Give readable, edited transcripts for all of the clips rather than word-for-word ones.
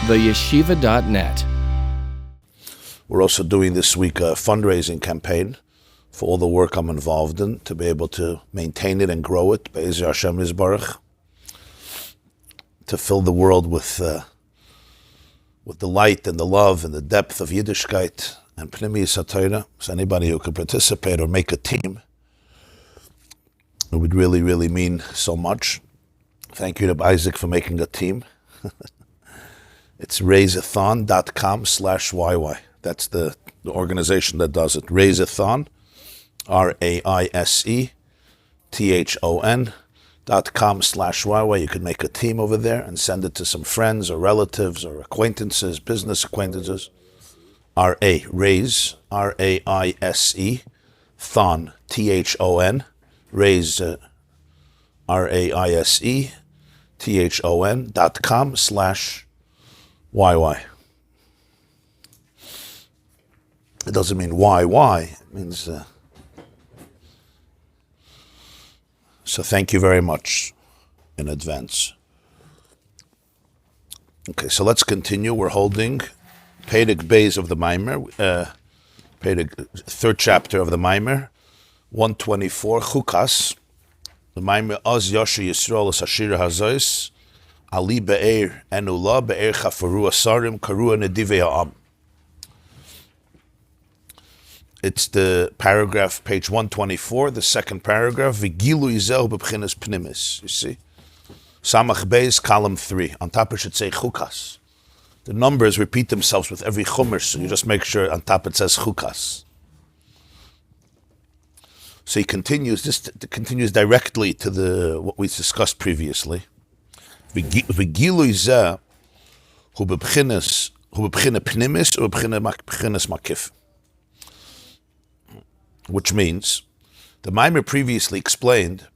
theyeshiva.net. We're also doing this week a fundraising campaign for all the work I'm involved in to be able to maintain it and grow it, Bais Hashem Yisbarach, to fill the world with the light and the love and the depth of Yiddishkeit and Pnimiyus HaTorah. So anybody who could participate or make a team, it would really, really mean so much. Thank you to Isaac for making a team. It's raiseathon.com/YY. That's the organization that does it. Raiseathon, RAISETHON.com/YY. You can make a team over there and send it to some friends or relatives or acquaintances, business acquaintances. Raise, RAISE, Thon, THON, Raise, RAISETHON.com/YY. It doesn't mean why, it means... So thank you very much in advance. Okay, so let's continue. We're holding Perek Bais of the Maimer, third chapter of the Maimer, 124, Chukas. The Maimer, Az Yashir Yisrael Es Hashir Hazois, Ali Be'er Enula, Be'er Chafaru Asarim, Karua Nedivei Ha'am. It's the paragraph, page 124, the second paragraph, V'gilu Yizel B'bchinas Pnimis. You see? Samach Beis, column 3. On top it should say Chukas. The numbers repeat themselves with every chumash, so you just make sure on top it says Chukas. So he continues, this continues directly to what we discussed previously. V'gilu Yizel Hu B'bchinas Pnimis, Hu B'chinas Makif. Which means, the Maimer previously explained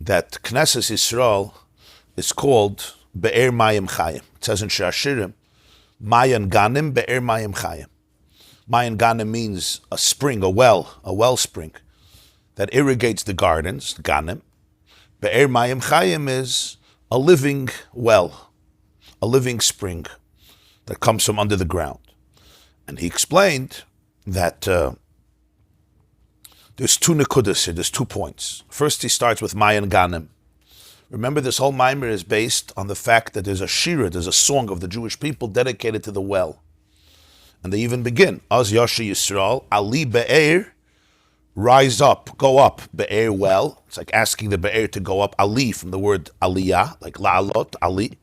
that Knesset Yisrael is called Be'er Mayim Chayim. It says in Yashir, Mayan Ganim Be'er Mayim Chayim. Mayan Ganim means a spring, a wellspring that irrigates the gardens, Ganim. Be'er Mayim Chayim is a living well, a living spring that comes from under the ground. And he explained that there's two nekudas here, there's 2 points. First, he starts with Mayan Ganim. Remember, this whole Maimer is based on the fact that there's a shira, there's a song of the Jewish people dedicated to the well. And they even begin, Az Yashir Yisrael, Ali Be'er, rise up, go up, Be'er well. It's like asking the Be'er to go up, Ali from the word Aliyah, like La'alot, Ali.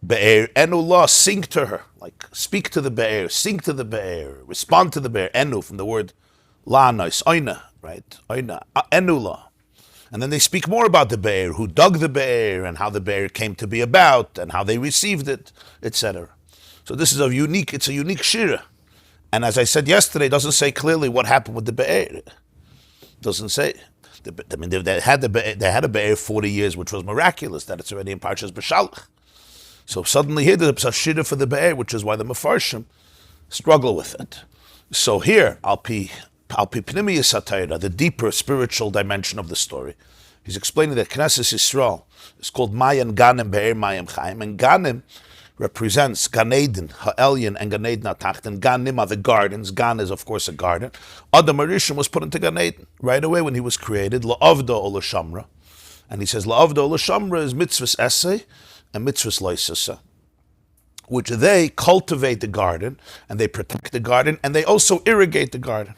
Be'er, Enullah, sing to her, like speak to the Be'er, sing to the Be'er, respond to the Be'er, Enu from the word La'anois, Oina, right? Oina, Enula. And then they speak more about the Be'er, who dug the Be'er, and how the Be'er came to be about, and how they received it, etc. So this is it's a unique shira. And as I said yesterday, it doesn't say clearly what happened with the Be'er. It doesn't say. They had a Be'er 40 years, which was miraculous, that it's already in Parshas B'Shalach. So suddenly here there's a shira for the Be'er, which is why the Mefarshim struggle with it. So here, Al Pi Pnimiyus HaTorah, the deeper spiritual dimension of the story, he's explaining that Knesset Yisrael is called Mayan Ganim Be'er Mayim Chayim, and Ganim represents Gan Eden, Ha'elyon, and Gan Eden HaTacht, and Ganim are the gardens. Gan is, of course, a garden. Adam HaRishon was put into Gan Eden right away when he was created, La'avda o L'shamra. And he says, La'avda o L'shamra is mitzvahs essay and mitzvahs loisasa, which they cultivate the garden, and they protect the garden, and they also irrigate the garden.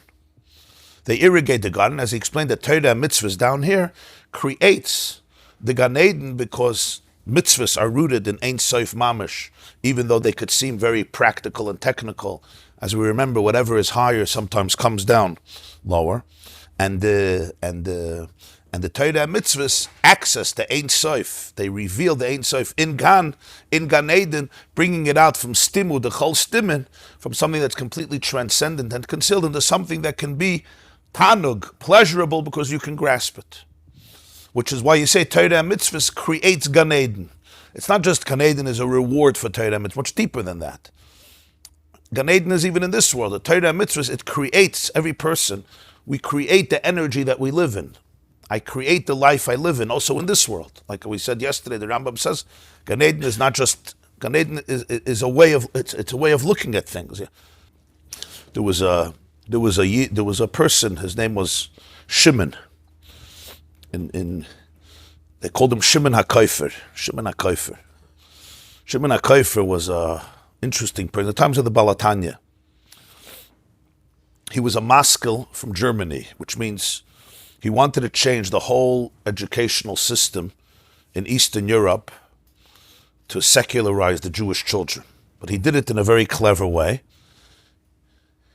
They irrigate the garden, as he explained, that Torah and mitzvahs down here creates the Gan Eden, because mitzvahs are rooted in Ein Sof Mamish, even though they could seem very practical and technical. As we remember, whatever is higher sometimes comes down lower, and the Torah and mitzvahs access the Ein Sof. They reveal the Ein Sof in Gan Eden, bringing it out from Stimu, the Chol Stimin, from something that's completely transcendent and concealed into something that can be Tanug, pleasurable, because you can grasp it. Which is why you say Torah and mitzvahs creates Gan Eden. It's not just Gan Eden is a reward for Torah, it's much deeper than that. Gan Eden is even in this world. The Torah and mitzvahs, it creates every person. We create the energy that we live in. I create the life I live in, also in this world. Like we said yesterday, the Rambam says, Gan Eden is not just Gan Eden is a way of it's a way of looking at things. Yeah. There was a person. His name was Shimon. They called him Shimon Hakaifer. Shimon Hakaifer was a interesting person. In the times of the Balatanya, he was a maskil from Germany, which means he wanted to change the whole educational system in Eastern Europe to secularize the Jewish children. But he did it in a very clever way.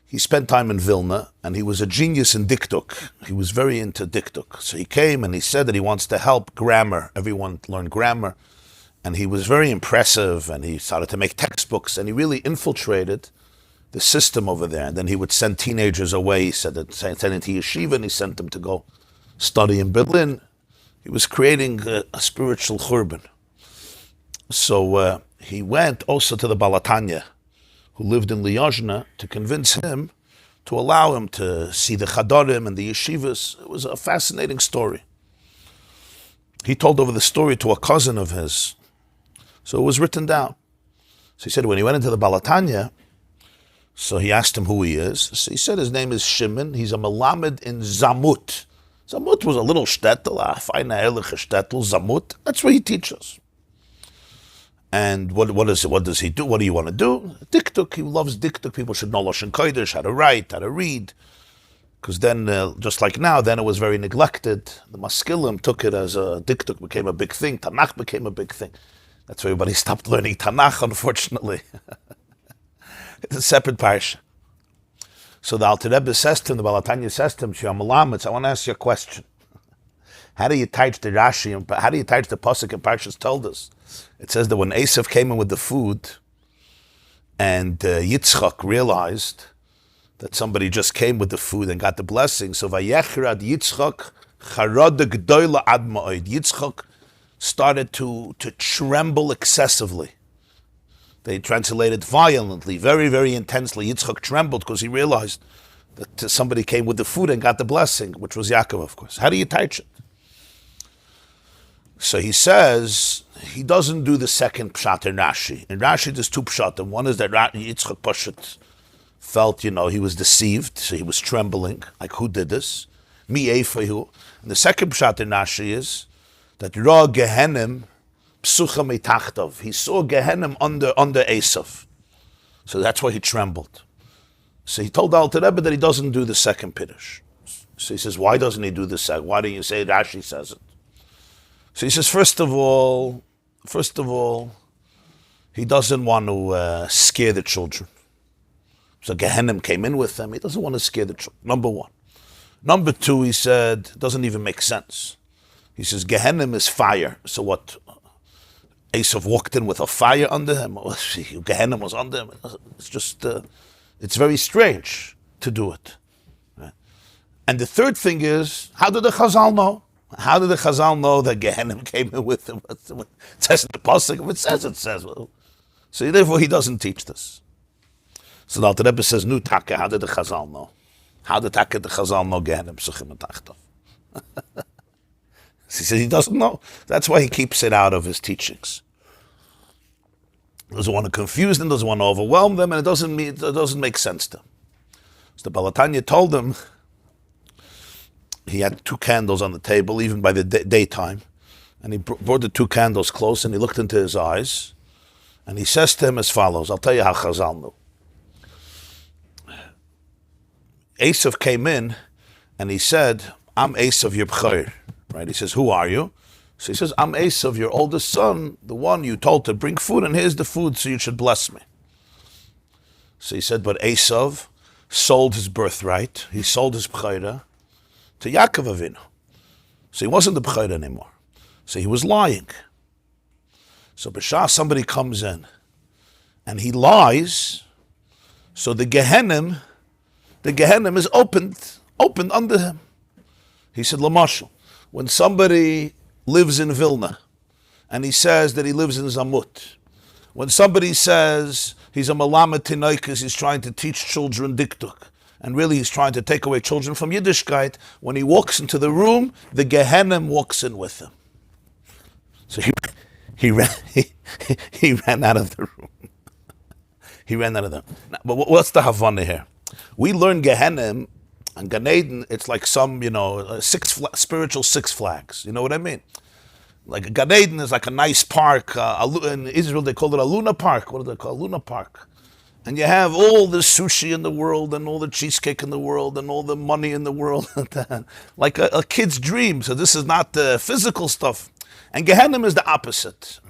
He spent time in Vilna, and he was a genius in diktuk. He was very into diktuk. So he came and he said that he wants to help grammar, everyone learn grammar. And he was very impressive, and he started to make textbooks, and he really infiltrated the system over there. And then he would send teenagers away. He said that sent into yeshiva, and he sent them to go study in Berlin. He was creating a spiritual churban. So he went also to the Balatanya, who lived in Liozna, to convince him to allow him to see the chadarim and the yeshivas. It was a fascinating story. He told over the story to a cousin of his, so it was written down. So he said when he went into the Balatanya, so he asked him who he is. So he said his name is Shimon. He's a melamed in Zamut. Zamut was a little shtetl, a fine ehrliche shtetl, Zamut. That's where he teaches. And what does he do? What do you want to do? Diktuk. He loves diktuk. People should know Lashon Kodesh, how to write, how to read. Because then, just like now, then it was very neglected. The maskilim took it as a diktuk became a big thing. Tanakh became a big thing. That's why everybody stopped learning Tanakh, unfortunately. It's a separate parsha. So the Alter Rebbe says to him, the Balatanya says to him, Shia Melamed, I want to ask you a question. How do you teach the Rashi, and how do you teach the Pasuk and Parshas told us? It says that when Esav came in with the food, and Yitzchak realized that somebody just came with the food and got the blessing, so Vayechrad Yitzchak charad gdoila ad ma'od. Yitzchak started to tremble excessively. They translated violently, very, very intensely. Yitzchak trembled because he realized that somebody came with the food and got the blessing, which was Yaakov, of course. How do you teach it? So he says, he doesn't do the second pshat in Rashi. In Rashi, there's two pshat. And one is that Yitzchak Pashat felt, he was deceived, so he was trembling, like, who did this? Mi Eifahu. And the second pshat in Rashi is that Ra Gehenim Psucha Meitachtav. He saw Gehenim under Esav. So that's why he trembled. So he told Alter Rebbe that he doesn't do the second Piddush. So he says, why doesn't he do the second? Why don't you say Rashi says it? So he says, first of all, he doesn't want to scare the children. So Gehenim came in with them. He doesn't want to scare the children, number one. Number two, he said, it doesn't even make sense. He says, Gehenim is fire. So what? Esav walked in with a fire under him. Gehenim was under him. It's just, it's very strange to do it. Right? And the third thing is, how did the Chazal know? How did the Chazal know that Gehenim came in with him? It says in the Pasuk. If it says, it says. Well, so therefore, he doesn't teach this. So the Alter Rebbe says, "Nu Taka, how did the Chazal know? How did the Chazal know Gehenim Psuchim and Tachtov?" He says he doesn't know. That's why he keeps it out of his teachings. Doesn't want to confuse them, doesn't want to overwhelm them, and it doesn't make sense to him. So the Balatanya told him. He had two candles on the table, even by the daytime. And he brought the two candles close, and he looked into his eyes. And he says to him as follows, I'll tell you how Chazal knew. Esav came in, and he said, I'm Esav, your b'chayr. Right? He says, who are you? So he says, I'm Esav, your oldest son, the one you told to bring food, and here's the food, so you should bless me. So he said, but Esav sold his birthright. He sold his b'chayra to Yaakov Avinu. So he wasn't the b'chayr anymore. So he was lying. So b'shah somebody comes in and he lies, so the Gehenim is opened under him. He said, Lamashal, when somebody lives in Vilna and he says that he lives in Zamut, when somebody says he's a Melamed Tinai because he's trying to teach children diktuk, and really he's trying to take away children from Yiddishkeit, when he walks into the room, the Gehenim walks in with him. So He ran. He ran out of the room. He ran out of the room. Now, but what's the Havana here? We learn Gehenna and Gan Eden. It's like some, spiritual Six Flags. You know what I mean? Like Gan Eden is like a nice park. In Israel, they call it a Luna Park. What do they call it? Luna Park. And you have all the sushi in the world, and all the cheesecake in the world, and all the money in the world, like a kid's dream. So this is not the physical stuff. And Gehenna is the opposite.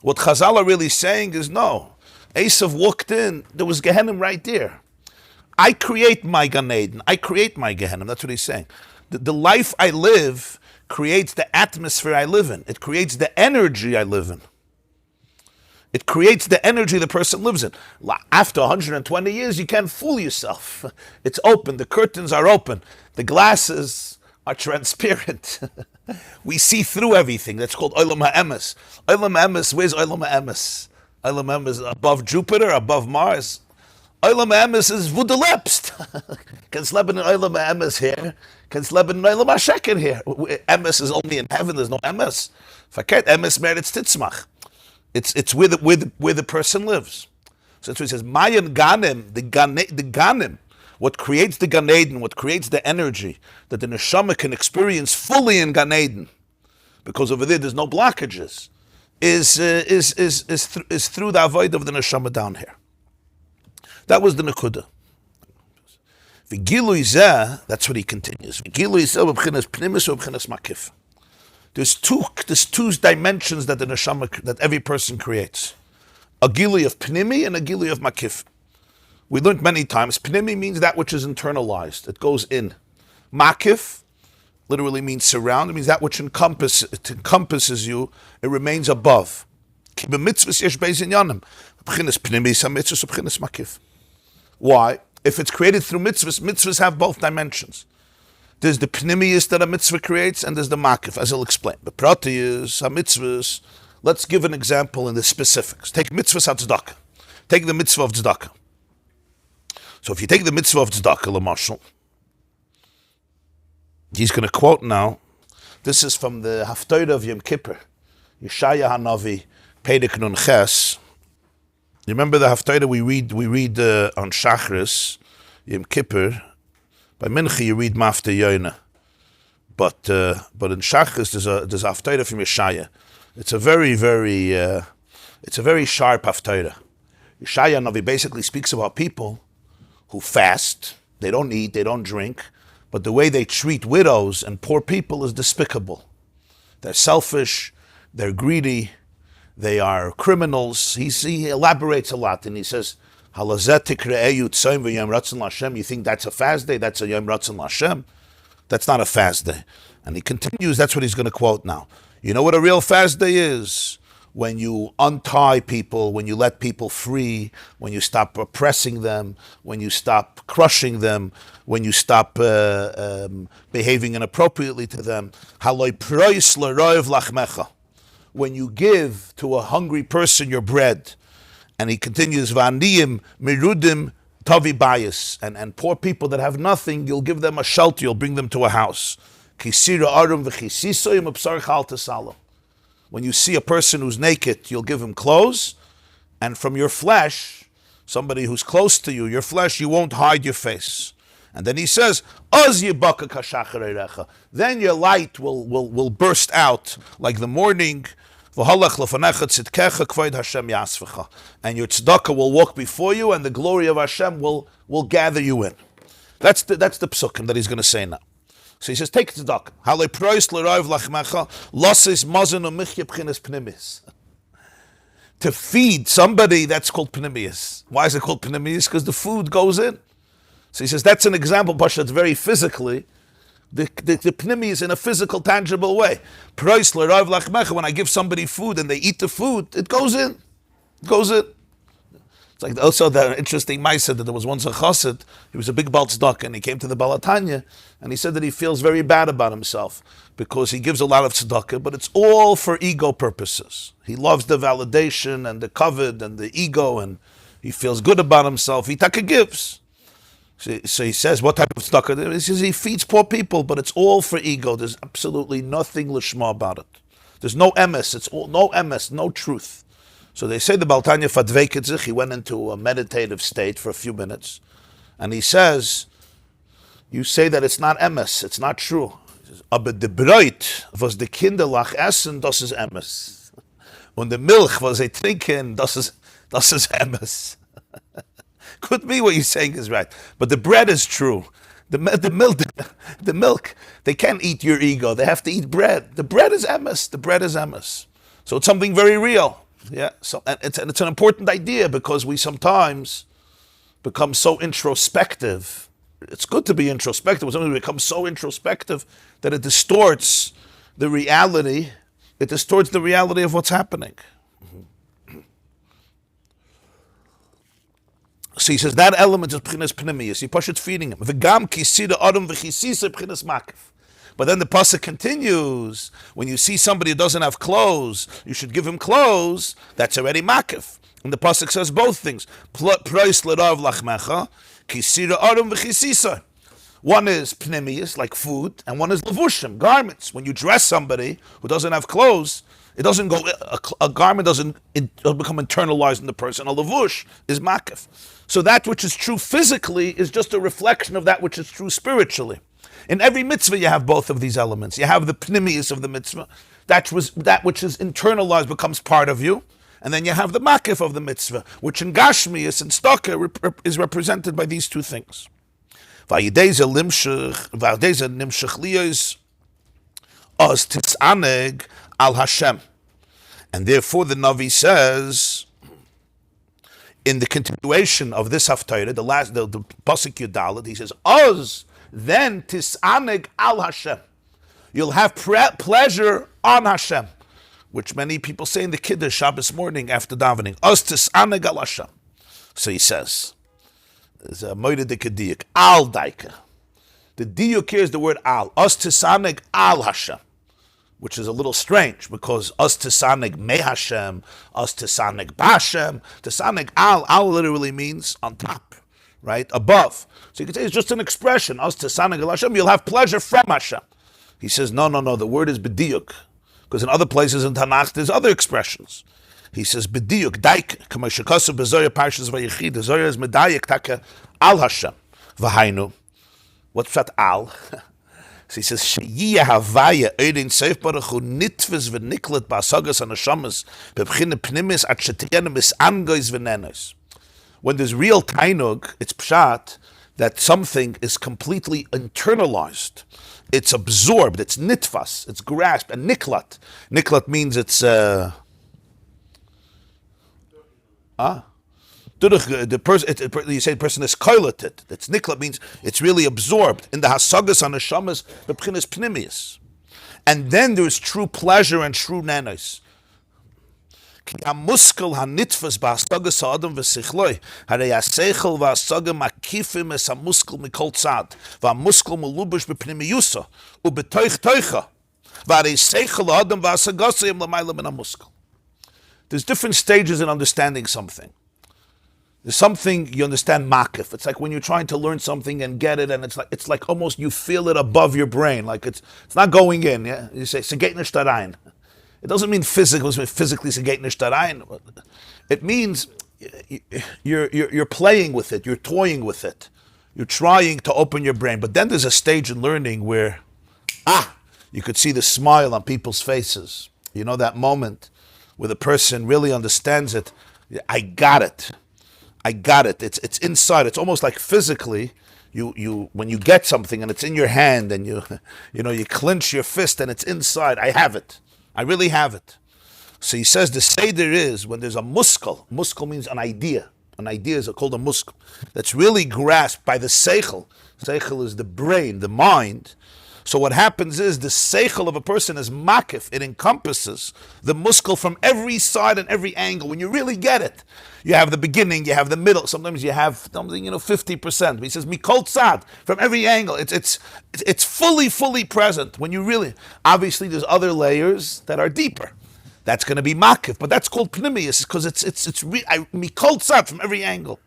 What Chazal are really saying is no. Esav walked in, there was Gehenna right there. I create my Gan Eden. I create my Gehenna. That's what he's saying. The life I live creates the atmosphere I live in. It creates the energy I live in. It creates the energy the person lives in. After 120 years, you can't fool yourself. It's open. The curtains are open. The glasses are transparent. We see through everything. That's called Olam HaEmes. Olam HaEmes, where's Olam HaEmes? Olam HaEmes above Jupiter, above Mars. Olam HaEmes is wo du lebst. Kannst leben in Olam HaEmes here. Kannst leben in Olam HaSheker here. Emes is only in heaven. There's no Emes. Verkehrt, Emes merits Titzmach. It's where the person lives. So that's what he says. Mayan Ganim, the Ganim, what creates the Gan Eden, what creates the energy that the neshama can experience fully in Gan Eden, because over there's no blockages, is through the avoid of the neshama down here. That was the nekuda. V'gilui zeh, that's what he continues. V'gilui zeh b'bchinas pnimis u'b'chinas makif. There's two dimensions that the neshama, that every person creates. A gilui of pnimi and a gilui of makif. We learned many times, pnimi means that which is internalized. It goes in. Makif literally means surround. It means that which encompasses you. It remains above. Why? If it's created through mitzvahs have both dimensions. There's the pnimius that a mitzvah creates, and there's the makif, as I'll explain. The pratius, mitzvahs. Let's give an example in the specifics. Take mitzvahs tzedakah. Take the mitzvah of tzedakah. So if you take the mitzvah of tzedakah, l'mashal, he's going to quote now. This is from the Haftarah of Yom Kippur. Yeshaya Hanavi, Perek Nun Ches. You remember the Haftarah we read on Shachris, Yom Kippur. By Mincha you read Mafta Yoina. But in Shachris there's a Haftarah from Yeshaya. It's a very sharp Haftarah. Yeshaya Hanavi basically speaks about people who fast, they don't eat, they don't drink, but the way they treat widows and poor people is despicable. They're selfish, they're greedy, they are criminals. He elaborates a lot and he says, you think that's a fast day? That's a Yom Ratzon Lashem? That's not a fast day. And he continues, that's what he's going to quote now. You know what a real fast day is? When you untie people, when you let people free, when you stop oppressing them, when you stop crushing them, when you stop behaving inappropriately to them. When you give to a hungry person your bread. And he continues, V'aniyim mirudim tavi Bais, and pour people that have nothing, you'll give them a shelter, you'll bring them to a house. Kisira arum v'chisisoyim upsar chal tesalo. When you see a person who's naked, you'll give him clothes, and from your flesh, somebody who's close to you, your flesh, you won't hide your face. And then he says, Oz yibaka kashachar eirecha. Then your light will burst out like the morning. And your tzedakah will walk before you, and the glory of Hashem will gather you in. That's the psukim that he's going to say now. So he says, take tzedakah. To feed somebody, that's called pnimius. Why is it called pnimius? Because the food goes in. So he says, that's an example, Pasha, that's very physically. The pnimi is in a physical, tangible way. When I give somebody food and they eat the food, it goes in. It goes in. It's like also the interesting Maisa that there was once a chassid, he was a big Baal Tzedakah, and he came to the Balatanya, and he said that he feels very bad about himself because he gives a lot of tzedakah, but it's all for ego purposes. He loves the validation and the kavod and the ego, and he feels good about himself. He taka gives. So he says, what type of tzedakah? He says he feeds poor people, but it's all for ego. There's absolutely nothing lishma about it. There's no emes. It's all no emes, no truth. So they say the Baal Tanya fadveket zich. He went into a meditative state for a few minutes, and he says, "You say that it's not emes. It's not true. Aber de Brot was de Kinder lach essen, das ist emes. Und the milk was they trinken, das ist emes." Could be what you're saying is right, but the bread is true. The milk, they can't eat your ego. They have to eat bread. The bread is emes. The bread is emes. So it's something very real. Yeah. So and it's an important idea because we sometimes become so introspective. It's good to be introspective, but sometimes we become so introspective that it distorts the reality. It distorts the reality of what's happening. So he says that element is p'chinas pneumius. You push it feeding him. V'gam kisida adam v'chisisa p'chinas makif. But then the pasuk continues. When you see somebody who doesn't have clothes, you should give him clothes. That's already makif. And the pasuk says both things. Prois l'rav lachmecha kisida adam v'chisisa. One is pneumius, like food, and one is levushim, garments. When you dress somebody who doesn't have clothes, it doesn't go. A garment doesn't become internalized in the person. A levush is makif. So that which is true physically is just a reflection of that which is true spiritually. In every mitzvah, you have both of these elements. You have the pnimius of the mitzvah, that which is internalized becomes part of you, and then you have the makif of the mitzvah, which in gashmius and staka is represented by these two things. Vayideza nimshach liyos os titzaneg al Hashem, and therefore the Navi says, in the continuation of this haftarah, the pasuk Yudalet, he says, "Oz then tisaneg al Hashem." You'll have pleasure on Hashem, which many people say in the Kiddush Shabbos morning after davening. Oz tisaneg al Hashem. So he says, "There's a moide de kediyuk al daika." The diyuk here is the word al. Oz tisaneg al Hashem, which is a little strange because us tisaneg me Hashem, us tisaneg b'Hashem, tisaneg al literally means on top, right, above. So you could say it's just an expression, us tisaneg al Hashem, you'll have pleasure from Hashem. He says, no, the word is b'diyuk, because in other places in Tanakh there's other expressions. He says b'diyuk, daik, kama shekasu b'zoya Parshas v'yichid, the Zoya is medayik taka al Hashem, v'hainu. What's that al? So he says, "Sheyiyah havaya eidin seif baruch hu nitves v'niklet ba'asagas anashamas b'bchine pnimis at shetiyana misangois v'nenos." When there's real tainug, it's pshat that something is completely internalized. It's absorbed. It's nitvas. It's grasped. And niklat. Niklat means it's the person, you say the person is koilated. It's nikla means it's really absorbed in the hasagas on the shamas, the pchinas pnimius. And then there's true pleasure and true nanos. Ki hamuskel hanitfas ba'hasagas ha'adam v'sichloi harei ha'seichel v'hasaga makifim es hamuskel mikol tzad v'hamuskel melubush b'pnimiyusa u'betoich toicha v'harei seichel ha'adam v'hasagasa yim l'mayla min hamuskel. There's different stages in understanding something. There's something you understand makif. It's like when you're trying to learn something and get it, and it's like almost you feel it above your brain, like it's not going in. Yeah, you say seget nicht da rein. It doesn't mean physically seget nicht da rein. It means you're playing with it, you're toying with it, you're trying to open your brain. But then there's a stage in learning where you could see the smile on people's faces. You know that moment where the person really understands it. I got it. It's inside. It's almost like physically, you when you get something and it's in your hand and you clench your fist and it's inside. I have it. I really have it. So he says the seder is when there's a muskel. Muskel means an idea. An idea is called a muskel. That's really grasped by the seichel. Seichel is the brain, the mind. So what happens is the seichel of a person is makif. It encompasses the muscle from every side and every angle. When you really get it, you have the beginning, you have the middle. Sometimes you have something, 50%. But he says mikol tzad from every angle. It's fully present. When you really, obviously, there's other layers that are deeper. That's going to be makif, but that's called pnimius because it's mikol tzad from every angle.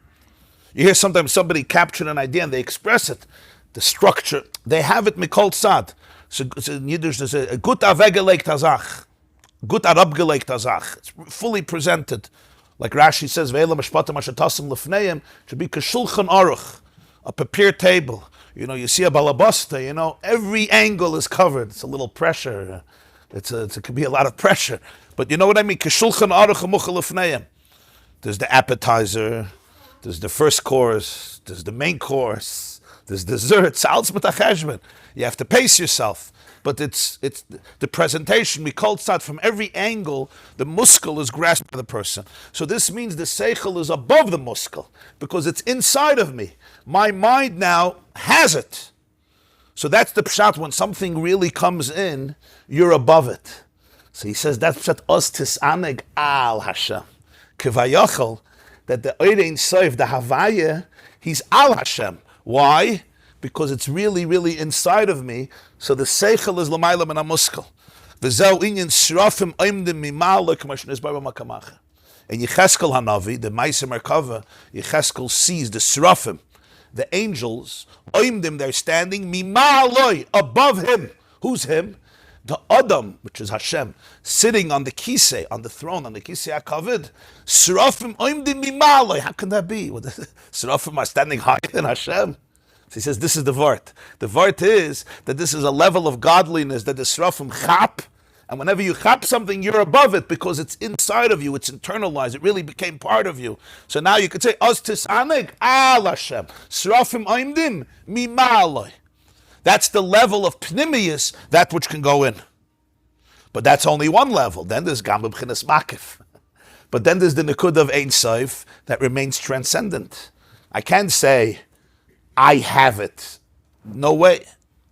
You hear sometimes somebody captured an idea and they express it. The structure, they have it mikol tzad. So in Yiddish, there's a gut avegelegt hazach. gut arabgelegt azach. It's fully presented. Like Rashi says, Ve'ela mishpatim asher tasim lefneim, should be k'shulchan aruch, a prepared table. You know, you see a balabasta, you know, every angle is covered. It's a little pressure. It could be a lot of pressure. But you know what I mean? K'shulchan aruch amuchal lefneim. There's the appetizer, there's the first course, there's the main course, there's dessert, salz mitacheshbon. You have to pace yourself. But it's the presentation, we call tzad from every angle, the muscle is grasped by the person. So this means the seichel is above the muscle, because it's inside of me. My mind now has it. So that's the pshat, when something really comes in, you're above it. So he says, that's pshat os tisaneg al Hashem. Kivayachol, that the Oirein Soif, the Havaya, he's al Hashem. Why? Because it's really, really inside of me. So the seichel is l'mayla min hamuskel. V'zeu inyan srafim oimdim mimala k'mashin is b'arba makamacha. And Yecheskel Hanavi, the Meiser Merkava, Yecheskel sees the srafim, the angels, oimdim, they're standing mimaloi, above him. Who's him? The Adam, which is Hashem, sitting on the kisei, on the throne, on the kisei HaKavod. Srafim oimdim mimaloi. How can that be? Srafim are standing higher than Hashem. So he says, this is the vart. The vart is that this is a level of godliness that the Srafim chap, and whenever you chap something, you're above it because it's inside of you, it's internalized, it really became part of you. So now you could say, Os tisaneg al Hashem, Srafim oimdim mimaloi. That's the level of pnimius, that which can go in. But that's only one level. Then there's gam b'chinas makif. But then there's the nekud of Ein Sof that remains transcendent. I can't say, I have it. No way.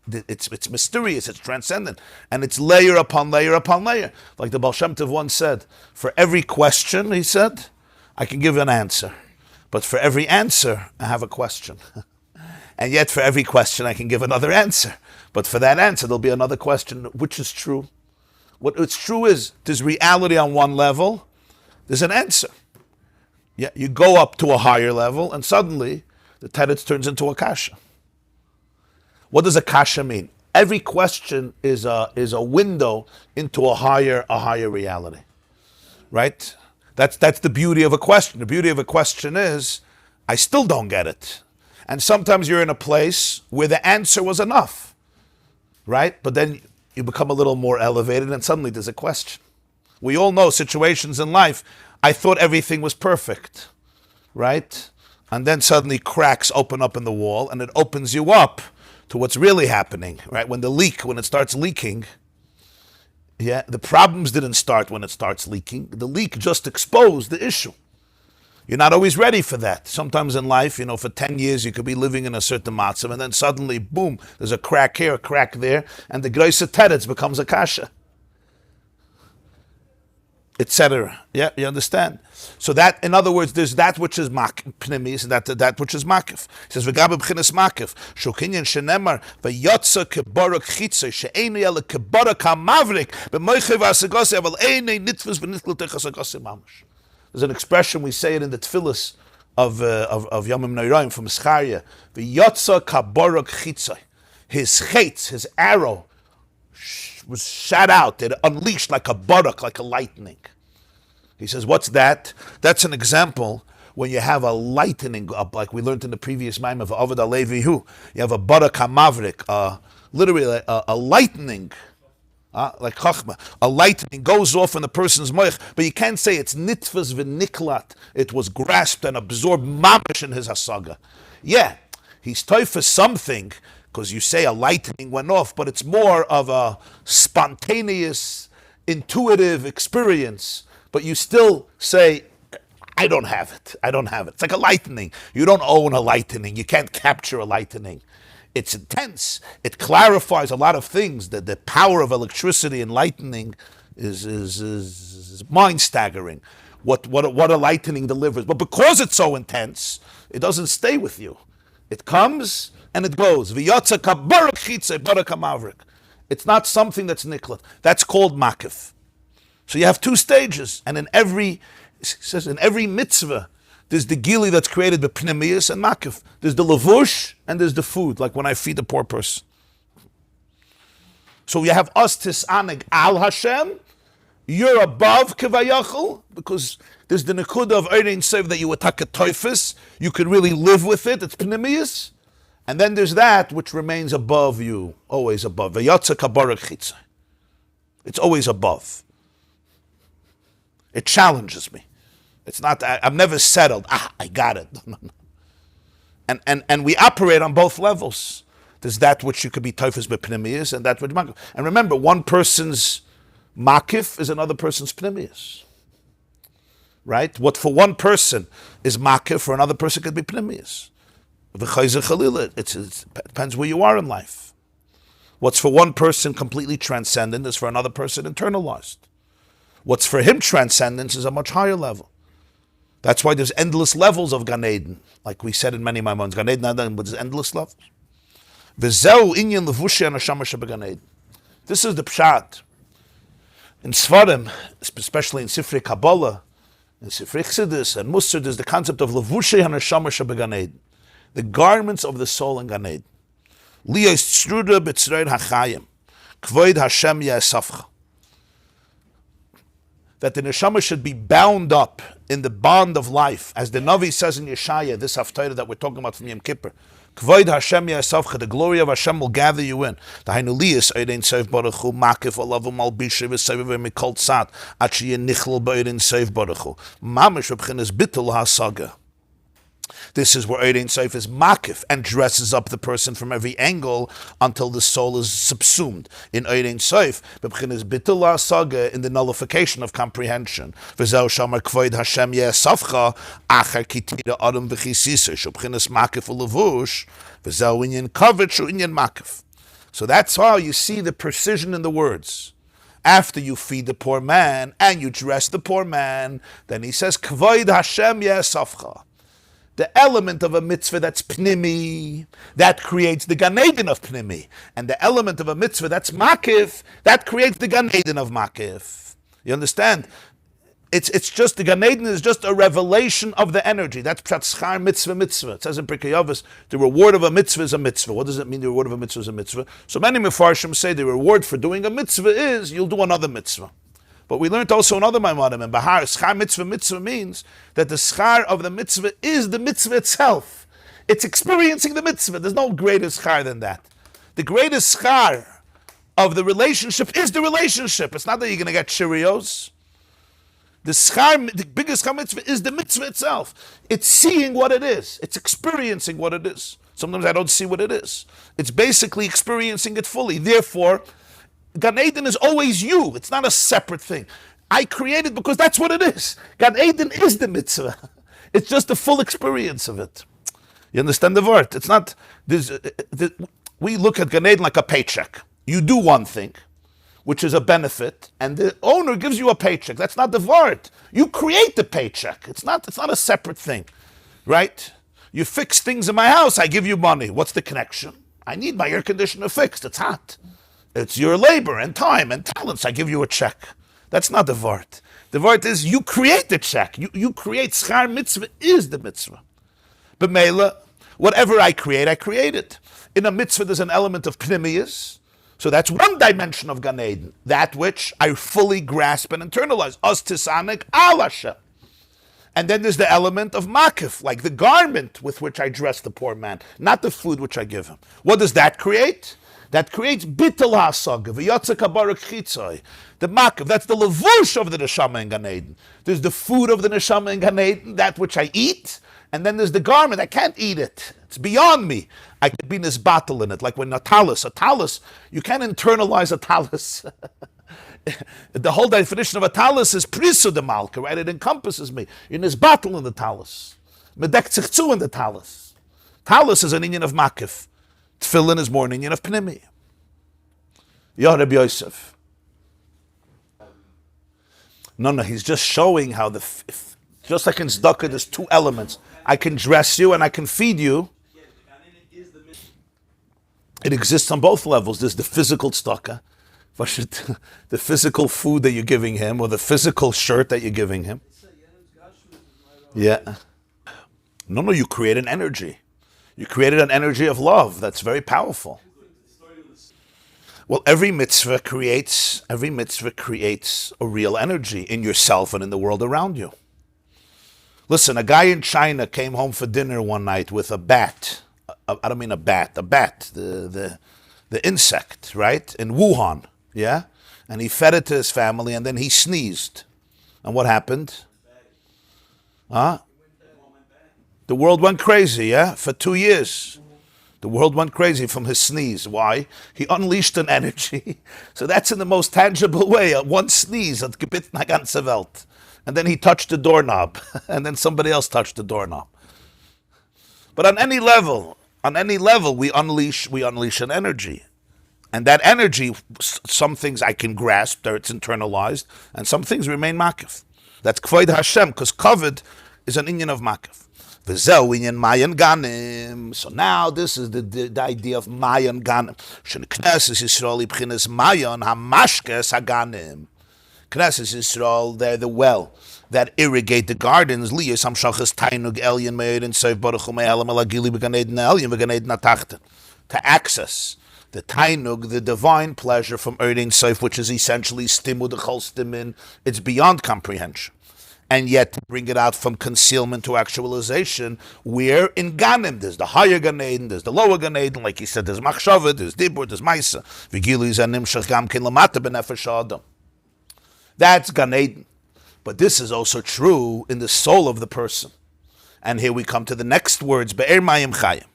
It's mysterious, it's transcendent. And it's layer upon layer upon layer. Like the Baal Shem Tov once said, for every question, he said, I can give an answer. But for every answer, I have a question. And yet for every question, I can give another answer. But for that answer, there'll be another question, which is true. What's true is, there's reality on one level, there's an answer. Yeah, you go up to a higher level, and suddenly, the teretz turns into a kasha. What does a kasha mean? Every question is a window into a higher reality, right? That's the beauty of a question. The beauty of a question is, I still don't get it. And sometimes you're in a place where the answer was enough, right? But then you become a little more elevated and suddenly there's a question. We all know situations in life, I thought everything was perfect, right? And then suddenly cracks open up in the wall and it opens you up to what's really happening, right? When it starts leaking, yeah, the problems didn't start when it starts leaking. The leak just exposed the issue. You're not always ready for that. Sometimes in life, for 10 years you could be living in a certain matzav and then suddenly, boom, there's a crack here, a crack there, and the Greisa Teretz becomes a kasha, etc. Yeah, you understand? So that, in other words, there's that which is pnimis, and that which is makif. He says, "V'gab b'chinas makif, shukinyan shenemar v'yotza keborok chitzay she'enei ele keborok hamavrik b'moichei v'asagosei aval einei nitfus v'nitlutei chasagosei mamash." There's an expression, we say it in the tefillas of Yomim Noiraim from Scharia. V'yotza keborok chitzay. His chetz, his arrow, was shot out. It unleashed like a barak, like a lightning. He says, what's that? That's an example when you have a lightning, like we learned in the previous mime of Avad Alevihu. You have a barak hamavrik, literally a lightning, like chachma. A lightning goes off in the person's moich, but you can't say it's nitfas v'niklat. It was grasped and absorbed mamish in his hasaga. Yeah, he's toy for something, because you say a lightning went off, but it's more of a spontaneous, intuitive experience. But you still say, I don't have it. I don't have it. It's like a lightning. You don't own a lightning. You can't capture a lightning. It's intense. It clarifies a lot of things. The power of electricity and lightning is mind-staggering. What a lightning delivers. But because it's so intense, it doesn't stay with you. It comes and it goes. It's not something that's niklat. That's called makif. So you have two stages, and in every mitzvah, there's the gili that's created by pnimius and makif. There's the lavush and there's the food, like when I feed the poor person. So you have us tisaneg al Hashem. you're above Kivayachal, because there's the Nekuda of Ein Sof that you attack a Toifus, you could really live with it, it's Pnimius. And then there's that which remains above you, always above. V'yatza kabarek chitzai. It's always above. It challenges me. It's not, I'm never settled. I got it. No, no, no. And we operate on both levels. There's that which you could be Toifus b'pnimius, and that which makif. And remember, one person's makif is another person's pnimius. Right? What for one person is makif, for another person could be pnimius. It depends where you are in life. What's for one person completely transcendent is for another person internalized. What's for him transcendence is a much higher level. That's why there's endless levels of Gan Eden. Like we said in many Maimons, Gan Eden, but there's endless levels. This is the pshat. In Svarim, especially in Sifrei Kabbalah, in Sifrei Chassidus and Musar, there's the concept of Levushay HaNeshama Shebegan Eden. The garments of the soul in Gan Eden. Liyos tzruda b'tzreir hachayim. Kvoid Hashem yasafcha. That the neshama should be bound up in the bond of life. As the Navi says in Yeshaya, this haftarah that we're talking about from Yom Kippur. Kvoid Hashem yasafcha. The glory of Hashem will gather you in. The hainu liyos eidin seif baruch hu makif olavu malbishe v'seviv mikol tzat at sheyeh nichlol b'eidin seif baruch hu. Mamish v'bchinas bittul hasaga. This is where Ein Sof is makif and dresses up the person from every angle until the soul is subsumed. In Ein Sof, b'bchinas bittul saga, in the nullification of comprehension. V'zeu shamar kvoid Hashem yesafcha achar kitira adam v'chisisa shubchinas makif ulevush v'zeu inyan kavod shu inyan makif. So that's how you see the precision in the words. After you feed the poor man and you dress the poor man, then he says kvoid Hashem yesafcha. The element of a mitzvah that's pnimi, that creates the Gan Eden of pnimi. And the element of a mitzvah that's makif, that creates the Gan Eden of makif. You understand? It's just, the Gan Eden is just a revelation of the energy. That's pshat schar mitzvah mitzvah. It says in Pirkei Avos, the reward of a mitzvah is a mitzvah. What does it mean, the reward of a mitzvah is a mitzvah? So many mefarshim say the reward for doing a mitzvah is you'll do another mitzvah. But we learned also another Maimonim in Bahar, schar mitzvah means that the schar of the mitzvah is the mitzvah itself. It's experiencing the mitzvah. There's no greater schar than that. The greatest schar of the relationship is the relationship. It's not that you're going to get Cheerios. The biggest schar mitzvah is the mitzvah itself. It's seeing what it is. It's experiencing what it is. Sometimes I don't see what it is. It's basically experiencing it fully. Therefore, Gan Eden is always you. It's not a separate thing. I created because that's what it is. Gan Eden is the mitzvah. It's just the full experience of it. You understand the word? It's not. We look at Gan Eden like a paycheck. You do one thing, which is a benefit, and the owner gives you a paycheck. That's not the word. You create the paycheck. It's not a separate thing, right? You fix things in my house. I give you money. What's the connection? I need my air conditioner fixed. It's hot. It's your labor and time and talents. I give you a check. That's not the vart. The vart is you create the check. You create. Schar mitzvah is the mitzvah. B'meila, whatever I create it. In a mitzvah, there's an element of pnimius. So that's one dimension of Gan Eden. That which I fully grasp and internalize. Os tisanek al Hashem. And then there's the element of makif, like the garment with which I dress the poor man, not the food which I give him. What does that create? That creates bittul hasaga, v'yatza kabarek chitzai. The makif, that's the levush of the neshama in Gan Eden. There's the food of the neshama in Gan Eden, that which I eat, and then there's the garment. I can't eat it. It's beyond me. I could be nisbatel in it, like when a talus, you can't internalize a talus. The whole definition of a talus is prisu de malka, right? It encompasses me. You're nisbatel in the talus. Medek tzich in the talus. Talus is an inyan of makif. Tefillin is more an inyan of pnimi. Ya Rabbi Yosef. No, he's just showing how just like in tzedakah, there's two elements. I can dress you and I can feed you. It exists on both levels. There's the physical tzedakah, the physical food that you're giving him, or the physical shirt that you're giving him. Yeah. No, you create an energy. You created an energy of love that's very powerful. Well, every mitzvah creates a real energy in yourself and in the world around you. Listen, a guy in China came home for dinner one night with a bat. I don't mean a bat, the insect, right? In Wuhan, yeah? And he fed it to his family, and then he sneezed. And what happened? Huh? The world went crazy, yeah? For 2 years. The world went crazy from his sneeze. Why? He unleashed an energy. So that's in the most tangible way. One sneeze, hat gebitten die ganze Welt. And then he touched the doorknob. And then somebody else touched the doorknob. But on any level, we unleash an energy. And that energy, some things I can grasp, that it's internalized, and some things remain makif. That's kvoid Hashem, because kavod is an inyan of makif. V'zeu inyan mayan ganim. So now this is the idea of mayan ganim. Shen knesses Yisrael ibchines mayan hamashkes haganim. Knesses Yisrael, they're the well that irrigate the gardens. Liyas hamshachas tainug elyon meir and seif baruch hu me'elam alagili v'ganeden elyon v'ganeden atachten. To access the tainug, the divine pleasure from earning seif, which is essentially stimu the chol stimin. It's beyond comprehension. And yet to bring it out from concealment to actualization, we're in Ganim. There's the higher Gan Eden, there's the lower Gan Eden. Like he said, there's Machshavah, there's Dibur, there's Maisa. Vigili zanim shachgam kin lamata b'nefesh adam. That's Gan Eden. But this is also true in the soul of the person. And here we come to the next words, Be'er mayim chayim.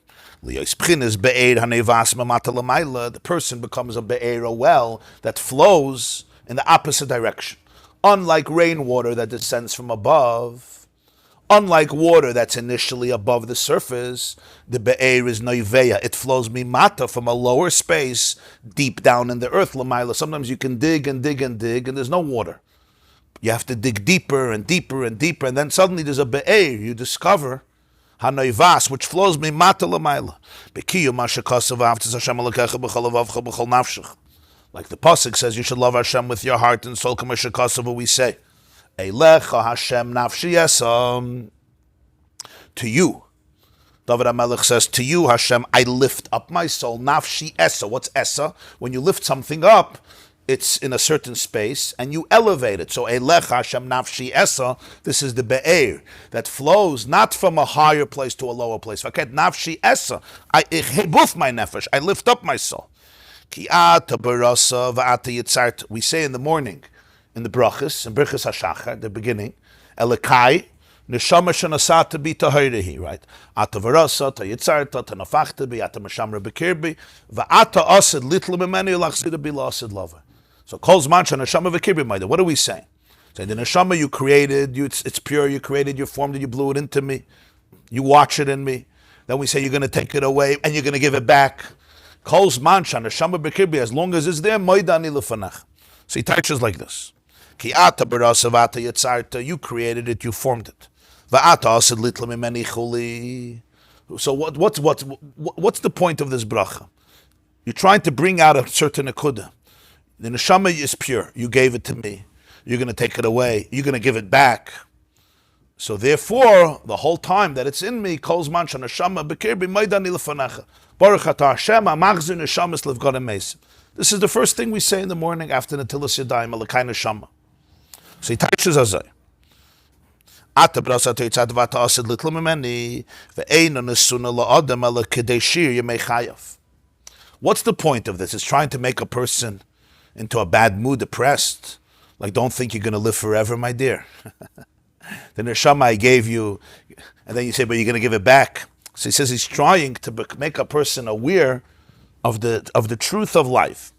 The person becomes a be'er, a well that flows in the opposite direction. Unlike rainwater that descends from above, unlike water that's initially above the surface, the be'er is noiveya. It flows mimata from a lower space deep down in the earth. Lamaila. Sometimes you can dig and dig and dig and there's no water. You have to dig deeper and deeper and deeper, and then suddenly there's a be'er. You discover hanoivas, which flows mimata lamaila. Bekiyu mashakasav avtas Hashem alekecha b'chol avavcha b'chol nafshach. Like the pasuk says, you should love Hashem with your heart and soul. Kamashakasav, we say, Eilecha Hashem nafshi esam. To you, David HaMelech says, to you, Hashem, I lift up my soul. Nafshi esa. What's esa? When you lift something up, it's in a certain space, and you elevate it. So, Eilecha Hashem nafshi esa, this is the be'er that flows not from a higher place to a lower place. Nafshi esa, I hebuf my nefesh, I lift up my soul. We say in the morning, in the brachas, in Birchas HaShachar, the beginning, Elikai, Neshama shenasata bi tahirihi, right? Ata varasa, ta yitzarta, ta nafachta bi, ata mashamra bekirbi, va'ata asid little b'meni lachzida bi lasid lover. So, kol zman shenashama v'kirbi maida. What are we saying? Saying the neshama you created, it's pure, you created, you formed it, you blew it into me, you watch it in me. Then we say you're going to take it away and you're going to give it back. As long as it's there, so he teaches like this. You created it, you formed it. So what's the point of this bracha? You're trying to bring out a certain nekuda. The neshama is pure. You gave it to me. You're going to take it away. You're going to give it back. So therefore, the whole time that it's in me, Baruch atah Hashem, amachzir neshamas levgadim mesim. This is the first thing we say in the morning after Netilas Yadayim, Elikai neshama. So he teaches us Ata brasa teitzad vata asid little memeni ve'eino nesuna la'adam ala kedei shir yemei chayav. What's the point of this? It's trying to make a person into a bad mood, depressed. Like, don't think you're going to live forever, my dear. The neshama I gave you, and then you say, but you're going to give it back. So he says he's trying to make a person aware of the truth of life.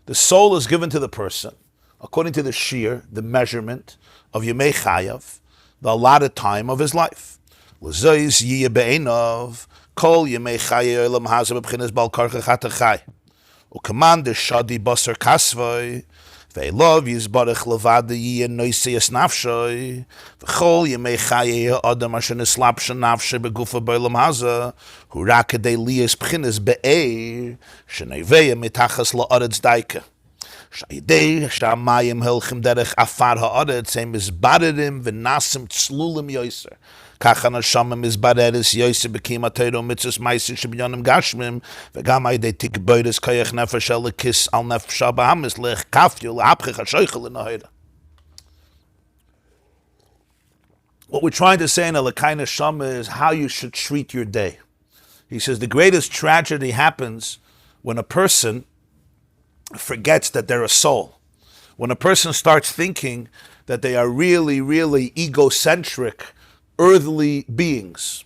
The soul is given to the person according to the shir, the measurement of Yemei Chayav, the allotted time of his life. Kol Yemei Chayav Elam Hazeh B'Bchinas Bal Karcha Chata Chai. Ukaman de Shadi Basar Kasvoi. Ve'lov yizbarach levada yiyin noisiyas nafshoy v'chol yemei chaye adam asher nislapsha nafshe begufa b'olam haza hu rak kedei liyas b'chinas be'er sheneveya mitachas la'aretz daika. Shayidei sh'amayim helchim derech afar ha'aretz hem izbarerim v'nasim tzlulim yoiser. Kach hanashamim izbareris yoiser b'kim ha'teiro mitzvos ma'aser sheb'yonim gashmim v'gam ha'idei tikboides koyach nefesh elikis al nefesh ha'bahamis lech kafyu l'hapchich ha'shoichel l'nahira. What we're trying to say in Likkutei Neshama is how you should treat your day. He says the greatest tragedy happens when a person forgets that they're a soul. When a person starts thinking that they are really, really egocentric, earthly beings.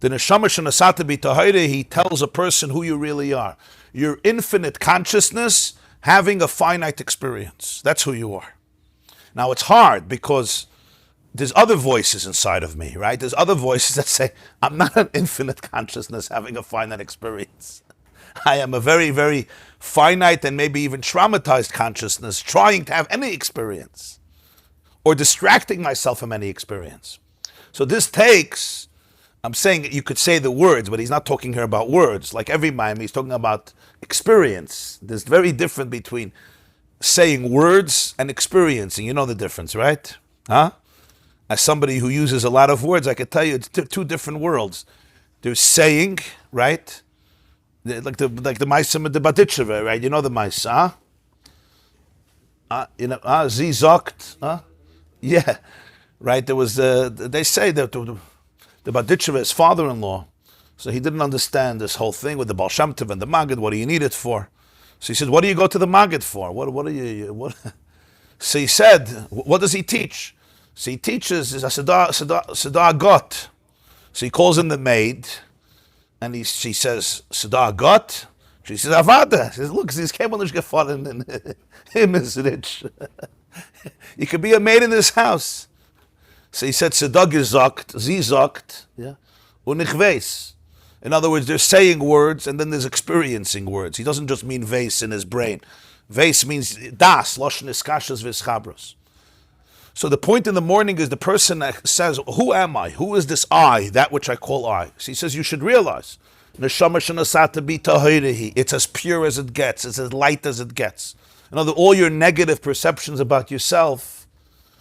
The Neshama Shenasata B'Tahira, he tells a person who you really are. Your infinite consciousness having a finite experience. That's who you are. Now it's hard because there's other voices inside of me, right? There's other voices that say, I'm not an infinite consciousness having a finite experience. I am a very, very finite and maybe even traumatized consciousness trying to have any experience or distracting myself from any experience. So this takes, I'm saying you could say the words, but he's not talking here about words. Like every mime, he's talking about experience. There's very different between saying words and experiencing. You know the difference, right? Huh? As somebody who uses a lot of words, I can tell you it's two different worlds. There's saying, right? Like the Ma'aseh the Baditcheva, right? You know the Ma'aseh, Sie sagt, yeah, right? There was they say that the Baditcheva, his father-in-law, so he didn't understand this whole thing with the Baal Shem Tov and the Maggid. What do you need it for? So he said, "What do you go to the Maggid for? What are you?" What? So he said, "What does he teach?" So he teaches is a Siddha Got. So he calls in the maid, and she says, Siddha Got? She says, Avada. She says, look, this cable is gefallen, and him is rich. You could be a maid in this house. So he said, Siddha gesagt, sie sagt, yeah, und ich weiß. In other words, they're saying words, and then there's experiencing words. He doesn't just mean Vase in his brain. Vase means das, Loshen iskashas v'eschabros. So the point in the morning is the person that says, who am I? Who is this I, that which I call I? So he says, you should realize, Neshama Shenasata B'Tahirahi, it's as pure as it gets, it's as light as it gets. In other words, all your negative perceptions about yourself,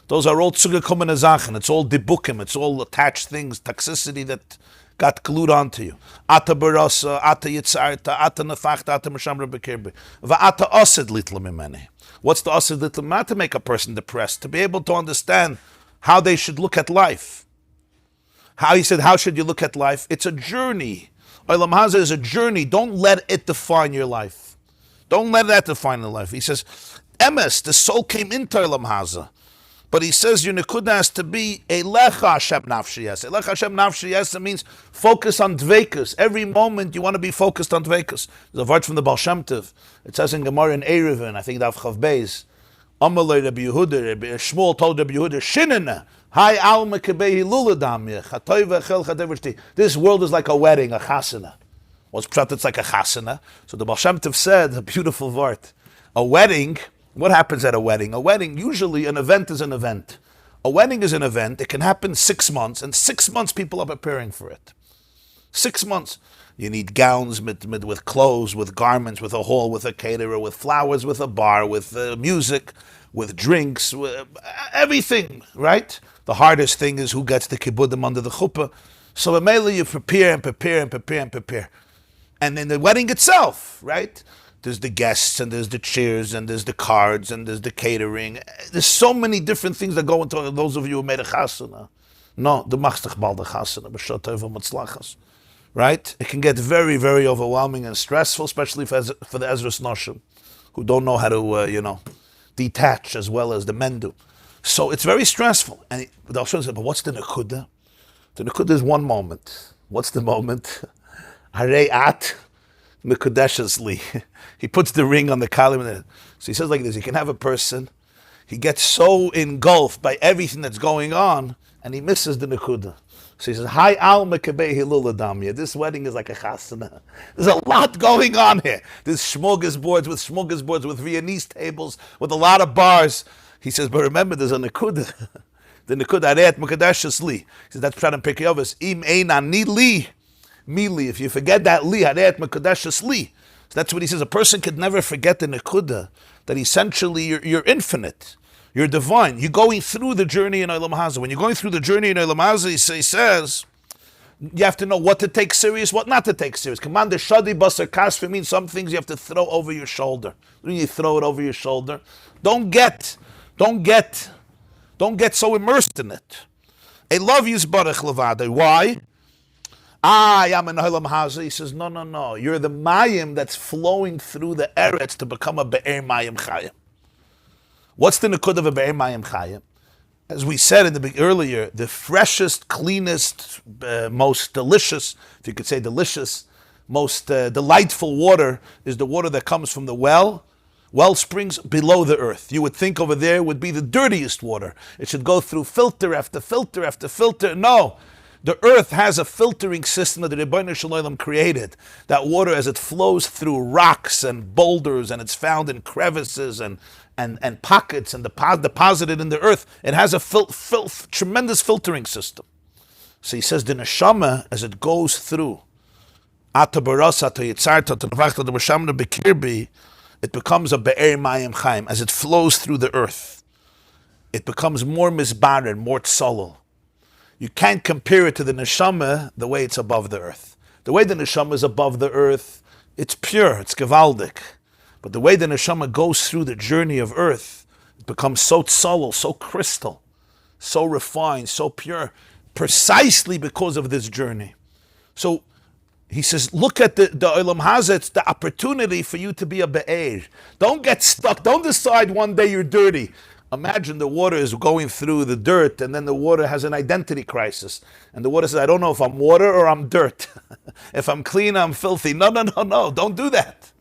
those are all Tzugakum Zachen, it's all Dibukim, it's all attached things, toxicity that got glued onto you. Ata Barasa, Ata Yitzarta, Ata Nefachta, Ata Meshamra Bekirbe, Va'ata Osid Litla Mimeni. What's the Osid Litla? Not to make a person depressed, to be able to understand how they should look at life. How he said, how should you look at life? It's a journey. Olam Haza is a journey. Don't let it define your life. Don't let that define your life. He says, Emes, the soul came into Olam Haza. But he says your nekuda has to be a lecha Hashem nafshi yes. A lecha Hashem nafshi yes means focus on dveikus. Every moment you want to be focused on dveikus. There's a word from the Baal Shem Tov. It says in Gemara in Erevin, I think Daf Chav Bais, Amalei Rabbi Yehuda, Rabbi Shmuel told Rabbi Yehuda, Shinena, Hai alma kebehi luladam yech, hatoy v'echel chadev. This world is like a wedding, a chasana. What's pshat? It's like a chasana. So the Baal Shem Tov said, a beautiful word, a wedding. What happens at a wedding? A wedding, usually an event is an event. A wedding is an event. It can happen 6 months, and 6 months people are preparing for it. 6 months. You need gowns with clothes, with garments, with a hall, with a caterer, with flowers, with a bar, with music, with drinks, with everything, right? The hardest thing is who gets the kibbudim under the chuppah. So immediately you prepare and prepare and prepare and prepare. And then the wedding itself, right? There's the guests, and there's the chairs, and there's the cards, and there's the catering. There's so many different things that go into those of you who made a chasana. No, the machstach bal the chasana, b'shatov v'matzlachas. Right? It can get very, very overwhelming and stressful, especially for the Ezras Noshim, who don't know how to, detach as well as the men do. So it's very stressful. And the Alshon said, but what's the nekuda? The nekuda is one moment. What's the moment? Harei at mekudeshes li. He puts the ring on the kalim. So he says like this, you can have a person, he gets so engulfed by everything that's going on, and he misses the nekuda. So he says, Hi al mekabehi luladamya. This wedding is like a chasana. There's a lot going on here. There's smorgasbords with Viennese tables, with a lot of bars. He says, but remember, there's a nekuda. The nekuda areat mekudeshes li. He says, that's prat and Pirkei Avos. Im ein ani li. Mili, if you forget that li, areat mekudeshes li. So that's what he says. A person could never forget the nekuda, that essentially you're infinite. You're divine. You're going through the journey in Olam Hazeh. When you're going through the journey in Olam Hazeh, he says, you have to know what to take serious, what not to take serious. Commander Shadi Basar Kasfer means some things you have to throw over your shoulder. When you throw it over your shoulder, don't get so immersed in it. I love you, Zbarach Levade. Why? I am in Olam Hazeh. He says, no. You're the mayim that's flowing through the eretz to become a be'er mayim chayim. What's the nekud of a be'er mayim chayim? As we said earlier, the freshest, cleanest, most delicious, if you could say delicious, most delightful water is the water that comes from the well springs below the earth. You would think over there would be the dirtiest water. It should go through filter after filter after filter. No, the earth has a filtering system that the Rebbeinu Shalom created. That water, as it flows through rocks and boulders, and it's found in crevices and pockets and deposited in the earth, it has a tremendous filtering system. So he says the neshama, as it goes through, it becomes a be'er mayim chaim. As it flows through the earth, it becomes more misbared, more tzolol. You can't compare it to the neshama the way it's above the earth. The way the neshama is above the earth, it's pure, it's gewaldik. But the way the neshama goes through the journey of earth, it becomes so tzolol, so crystal, so refined, so pure, precisely because of this journey. So he says, look at the Olam Hazeh, it's the opportunity for you to be a be'er. Don't get stuck. Don't decide one day you're dirty. Imagine the water is going through the dirt, and then the water has an identity crisis. And the water says, I don't know if I'm water or I'm dirt. If I'm clean, I'm filthy. No. Don't do that.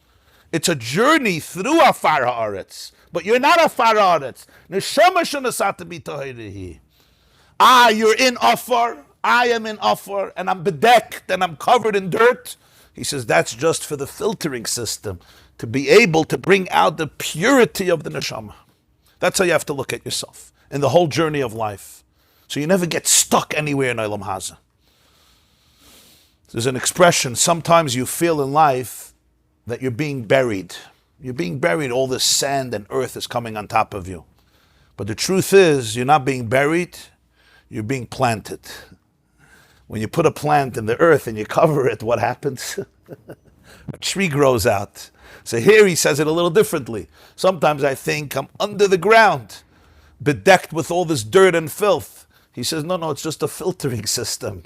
It's a journey through Afar Haaretz. But you're not Afar Haaretz. Neshama shonasat b'tohirihi. You're in Afar. I am in Afar, and I'm bedecked, and I'm covered in dirt. He says that's just for the filtering system, to be able to bring out the purity of the neshama. That's how you have to look at yourself in the whole journey of life. So you never get stuck anywhere in Olam Hazeh. There's an expression, sometimes you feel in life that you're being buried. You're being buried, all this sand and earth is coming on top of you. But the truth is, you're not being buried, you're being planted. When you put a plant in the earth and you cover it, what happens? A tree grows out. So here he says it a little differently. Sometimes I think I'm under the ground, bedecked with all this dirt and filth. He says, no, it's just a filtering system.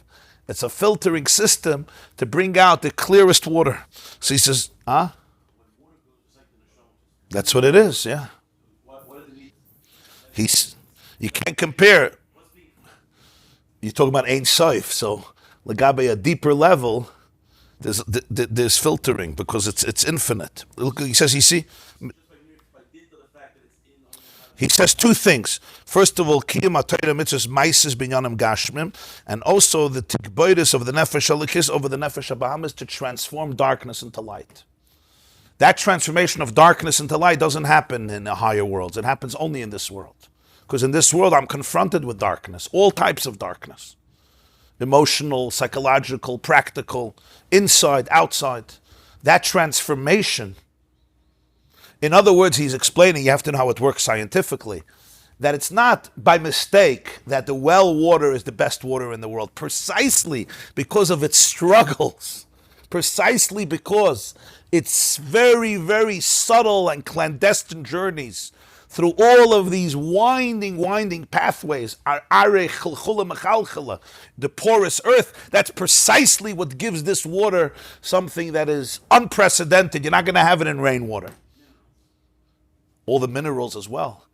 It's a filtering system to bring out the clearest water. So he says, That's what it is, yeah. You can't compare. You're talking about Ein Sof, so Lagabe, a deeper level, there's filtering because it's infinite. Look, he says, you see, he says two things. First of all, Kiyum HaTorah Mitzvahs Maises Binyanim Gashmim, and also the Tikboidus of the Nefesh Halikis over the Nefesh HaBahamis to transform darkness into light. That transformation of darkness into light doesn't happen in the higher worlds. It happens only in this world. Because in this world, I'm confronted with darkness, all types of darkness. Emotional, psychological, practical, inside, outside. That transformation, in other words, he's explaining, you have to know how it works scientifically, that it's not by mistake that the well water is the best water in the world, precisely because of its struggles, precisely because it's very, very subtle and clandestine journeys through all of these winding pathways, the porous earth. That's precisely what gives this water something that is unprecedented. You're not going to have it in rainwater. All the minerals as well.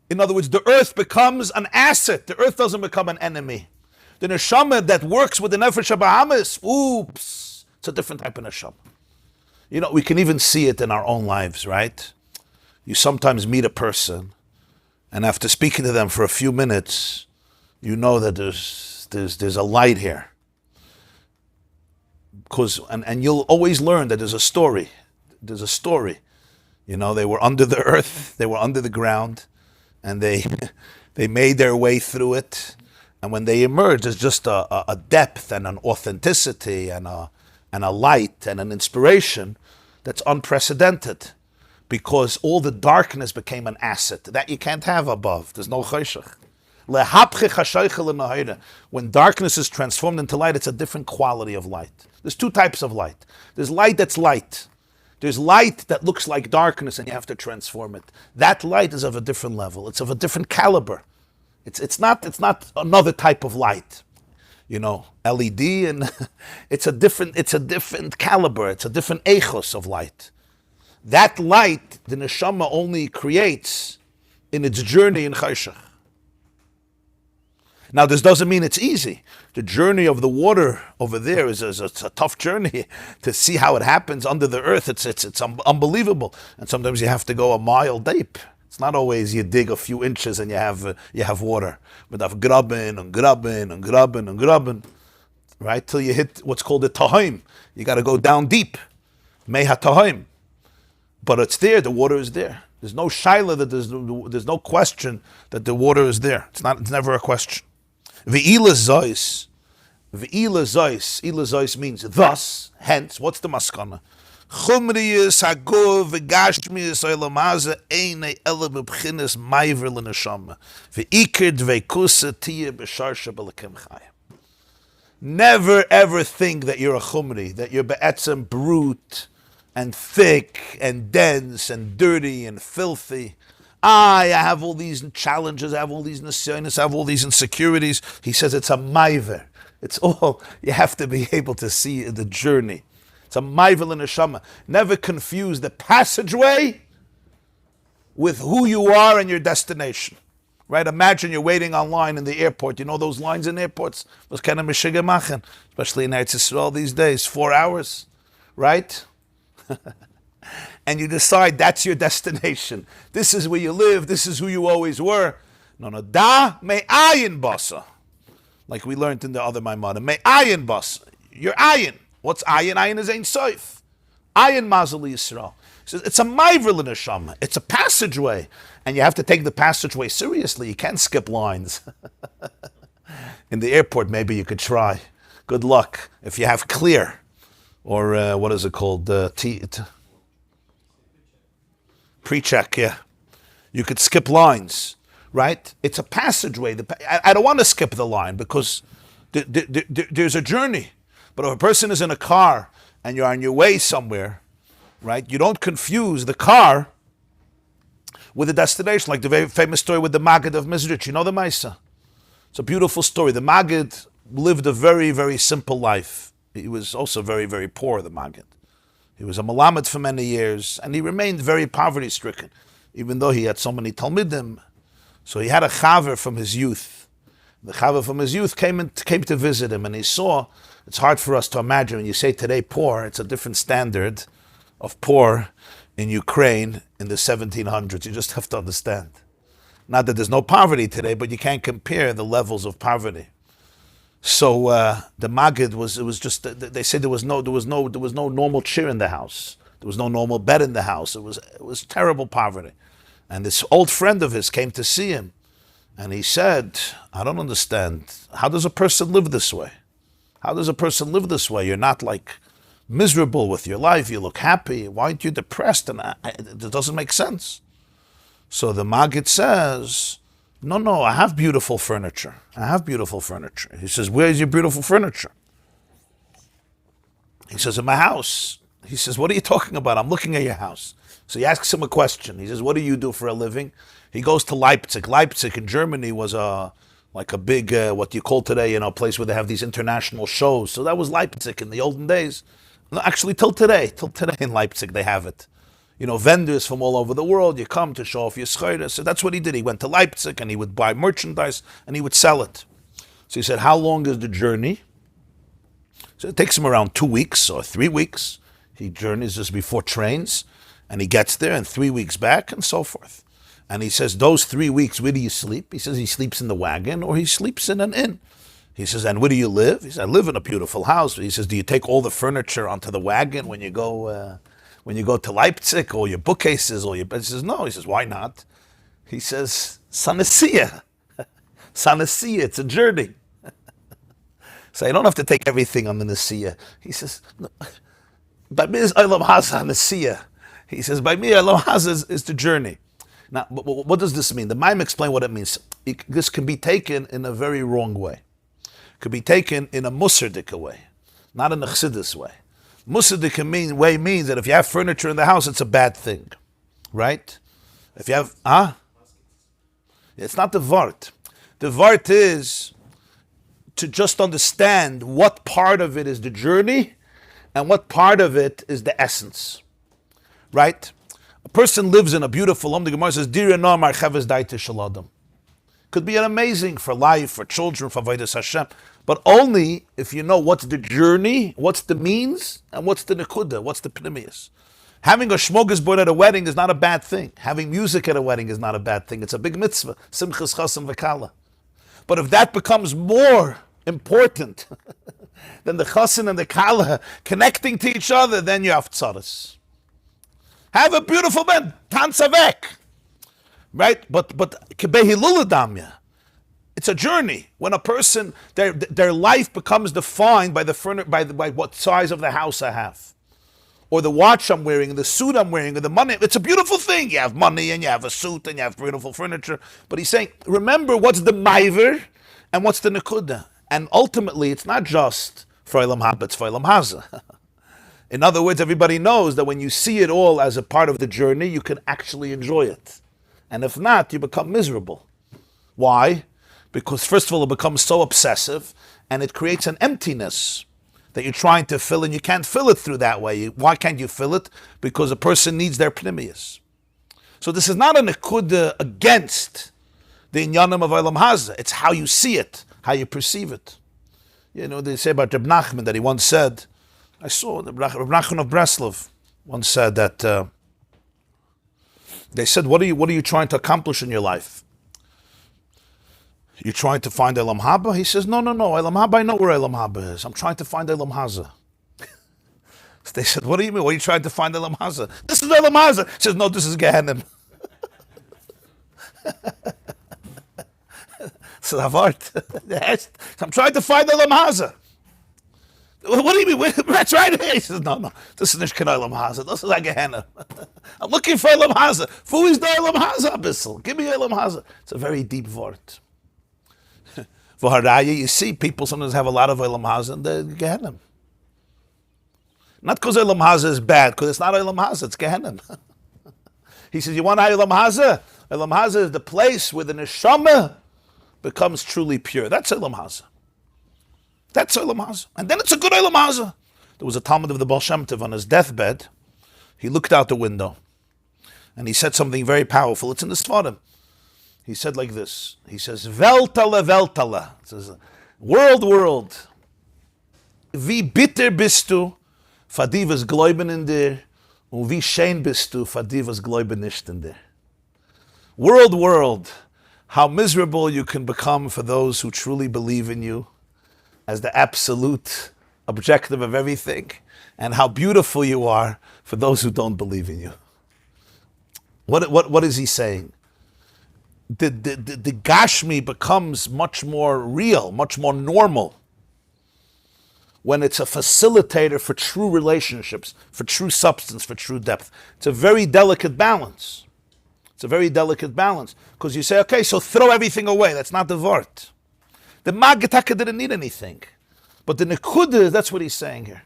In other words, the earth becomes an asset. The earth doesn't become an enemy. The neshama that works with the nefesh habahamis, oops, it's a different type of neshama. You know, we can even see it in our own lives, right? You sometimes meet a person, and after speaking to them for a few minutes, you know that there's a light here. Because and you'll always learn that there's a story. There's a story. You know, they were under the earth, they were under the ground, and they made their way through it. And when they emerged, there's just a depth and an authenticity and a light and an inspiration that's unprecedented, because all the darkness became an asset that you can't have above. There's no chayshach. When darkness is transformed into light, it's a different quality of light. There's two types of light. There's light that's light. There's light that looks like darkness and you have to transform it. That light is of a different level. It's of a different caliber. It's not another type of light. LED, and it's a different caliber. It's a different echos of light. That light, the neshama only creates in its journey in chayshach. Now, this doesn't mean it's easy. The journey of the water over there is a tough journey to see how it happens under the earth. It's unbelievable, and sometimes you have to go a mile deep. It's not always you dig a few inches and you have water. But I've grubbing and grubbing and grubbing and grubbing, right, till you hit what's called a Chaim. You got to go down deep, Mei HaTahaim. But it's there. The water is there. There's no shaila that there's no question that the water is there. It's never a question. Ve'ila zois. Ve'ila zois. Ila zois means thus, hence. What's the maskana? Chumriyus hagov v'gashmiyus oilamaza eine ele b'bchinas maiver l'neshama ve'ikir dveikusa tiya b'sharsha b'lekim chayim. Never ever think that you're a chumri, that you're be'etzem brute and thick and dense and dirty and filthy. I have all these challenges, I have all these nisyonis, I have all these insecurities. He says it's a maiver. It's all, you have to be able to see the journey. It's a maivel and a neshama. Never confuse the passageway with who you are and your destination. Right? Imagine you're waiting online in the airport. You know those lines in airports? Those kind of meshige machen, especially in Eretz Yisrael these days, 4 hours, right? And you decide that's your destination. This is where you live. This is who you always were. No, da me ayin basa. Like we learned in the other Maimon. Me ayin basa. You're ayin. What's ayin? Ayin is ein soif. Ayin mazali Yisrael. So it's a maiver l'neshama. It's a passageway. And you have to take the passageway seriously. You can't skip lines. In the airport, maybe you could try. Good luck. If you have clear. Or what is it called? Pre-check, yeah. You could skip lines, right? It's a passageway. I don't want to skip the line because there's a journey. But if a person is in a car and you're on your way somewhere, right, you don't confuse the car with the destination, like the very famous story with the Maggid of Mizrich. You know the Maisa? It's a beautiful story. The Maggid lived a very, very simple life. He was also very, very poor, the Maggid. He was a Melamed for many years, and he remained very poverty-stricken, even though he had so many Talmidim. So he had a Chaver from his youth. The Chaver from his youth came to visit him, and he saw, it's hard for us to imagine, when you say today poor, it's a different standard of poor in Ukraine in the 1700s. You just have to understand. Not that there's no poverty today, but you can't compare the levels of poverty. So the Maggid they said there was no normal chair in the house. There was no normal bed in the house. It was terrible poverty. And this old friend of his came to see him, and he said, I don't understand. How does a person live this way? How does a person live this way? You're not like miserable with your life. You look happy. Why aren't you depressed? And it doesn't make sense. So the Maggid says, no, I have beautiful furniture. He says, where's your beautiful furniture? He says, in my house. He says, what are you talking about? I'm looking at your house. So he asks him a question. He says, what do you do for a living? He goes to Leipzig. Leipzig in Germany was like a big, what you call today, place where they have these international shows. So that was Leipzig in the olden days. No, actually, till today in Leipzig they have it. Vendors from all over the world, you come to show off your schayra. So that's what he did. He went to Leipzig and he would buy merchandise and he would sell it. So he said, how long is the journey? So it takes him around 2 weeks or 3 weeks. He journeys just before trains and he gets there and 3 weeks back and so forth. And he says, those 3 weeks, where do you sleep? He says he sleeps in the wagon or he sleeps in an inn. He says, and where do you live? He says, I live in a beautiful house. He says, do you take all the furniture onto the wagon when you go to Leipzig, or your bookcases, he says, no. He says, why not? He says, Sanasiya, it's a journey. So I don't have to take everything on the Nasiya. He says, no, By me is Olam Haza Nesiya. He says, by me, Olam Haza is the journey. Now, what does this mean? The Maim explain what it means. This can be taken in a very wrong way. It could be taken in a Musardika way, not in a Chassidus way. Musardika way means that if you have furniture in the house, it's a bad thing, right? If you have, it's not the Vart. The Vart is to just understand what part of it is the journey and what part of it is the essence, right? A person lives in a beautiful home. The Gemara says, "Dira no marchaves daite shaladam." Could be an amazing for life, for children, for avodas Hashem, but only if you know what's the journey, what's the means, and what's the nekuda, what's the pnimius. Having a smorgasbord at a wedding is not a bad thing. Having music at a wedding is not a bad thing. It's a big mitzvah, simchas chasam v'kala. But if that becomes more important than the chasen and the kala connecting to each other, then you have tzaras. Have a beautiful man, tanzavek, right? But kebehiluladamya, it's a journey. When a person, their life becomes defined by by what size of the house I have, or the watch I'm wearing, and the suit I'm wearing, or the money. It's a beautiful thing. You have money, and you have a suit, and you have beautiful furniture. But he's saying, remember what's the maiver and what's the nekuda. And ultimately, it's not just for Olam Haba, it's for Olam Haza. In other words, everybody knows that when you see it all as a part of the journey, you can actually enjoy it. And if not, you become miserable. Why? Because first of all, it becomes so obsessive, and it creates an emptiness that you're trying to fill, and you can't fill it through that way. Why can't you fill it? Because a person needs their pnimius. So this is not a nekuda against the inyanim of Olam Haza. It's how you see it, how you perceive it. You know, they say about Reb Nachman that he once said, I saw Reb Nachman of Breslov once said that they said, what are you trying to accomplish in your life? You're trying to find Olam Haba? He says, no, Olam Haba, I know where Olam Haba is. I'm trying to find Olam Haza. So they said, what do you mean? What are you trying to find Olam Haza? This is Olam Haza. He says, no, this is Gehenim. So I'm trying to find Olam Haza. What do you mean? That's right. He says, no, this is Nishkan Olam Haza. This is like Gehenim. I'm looking for Olam Haza. Who is the Olam Haza, Abyssal? Give me Olam Haza. It's a very deep word. For Haraya, you see, people sometimes have a lot of Olam Haza and they're Gehenim. Not because Olam Haza is bad, because it's not Olam Haza, it's Gehenim. He says, you want Olam Haza? Olam Haza is the place where the neshama becomes truly pure. That's Olam Haza. That's Olam Haza. And then it's a good Olam Haza. There was a Talmud of the Baal Shem Tov on his deathbed. He looked out the window and he said something very powerful. It's in the Sfarim. He said like this. He says, Veltala, Veltala. It says, world. Wie bitter bist du, fadivas gläuben in dir, und wie schön bist du, fadivas gläuben nicht in dir. World, how miserable you can become for those who truly believe in you as the absolute objective of everything, and how beautiful you are for those who don't believe in you. What is he saying? The Gashmi becomes much more real, much more normal when it's a facilitator for true relationships, for true substance, for true depth. It's a very delicate balance. Because you say, okay, so throw everything away. That's not the Vart. The Magataka didn't need anything. But the Nekuda, that's what he's saying here.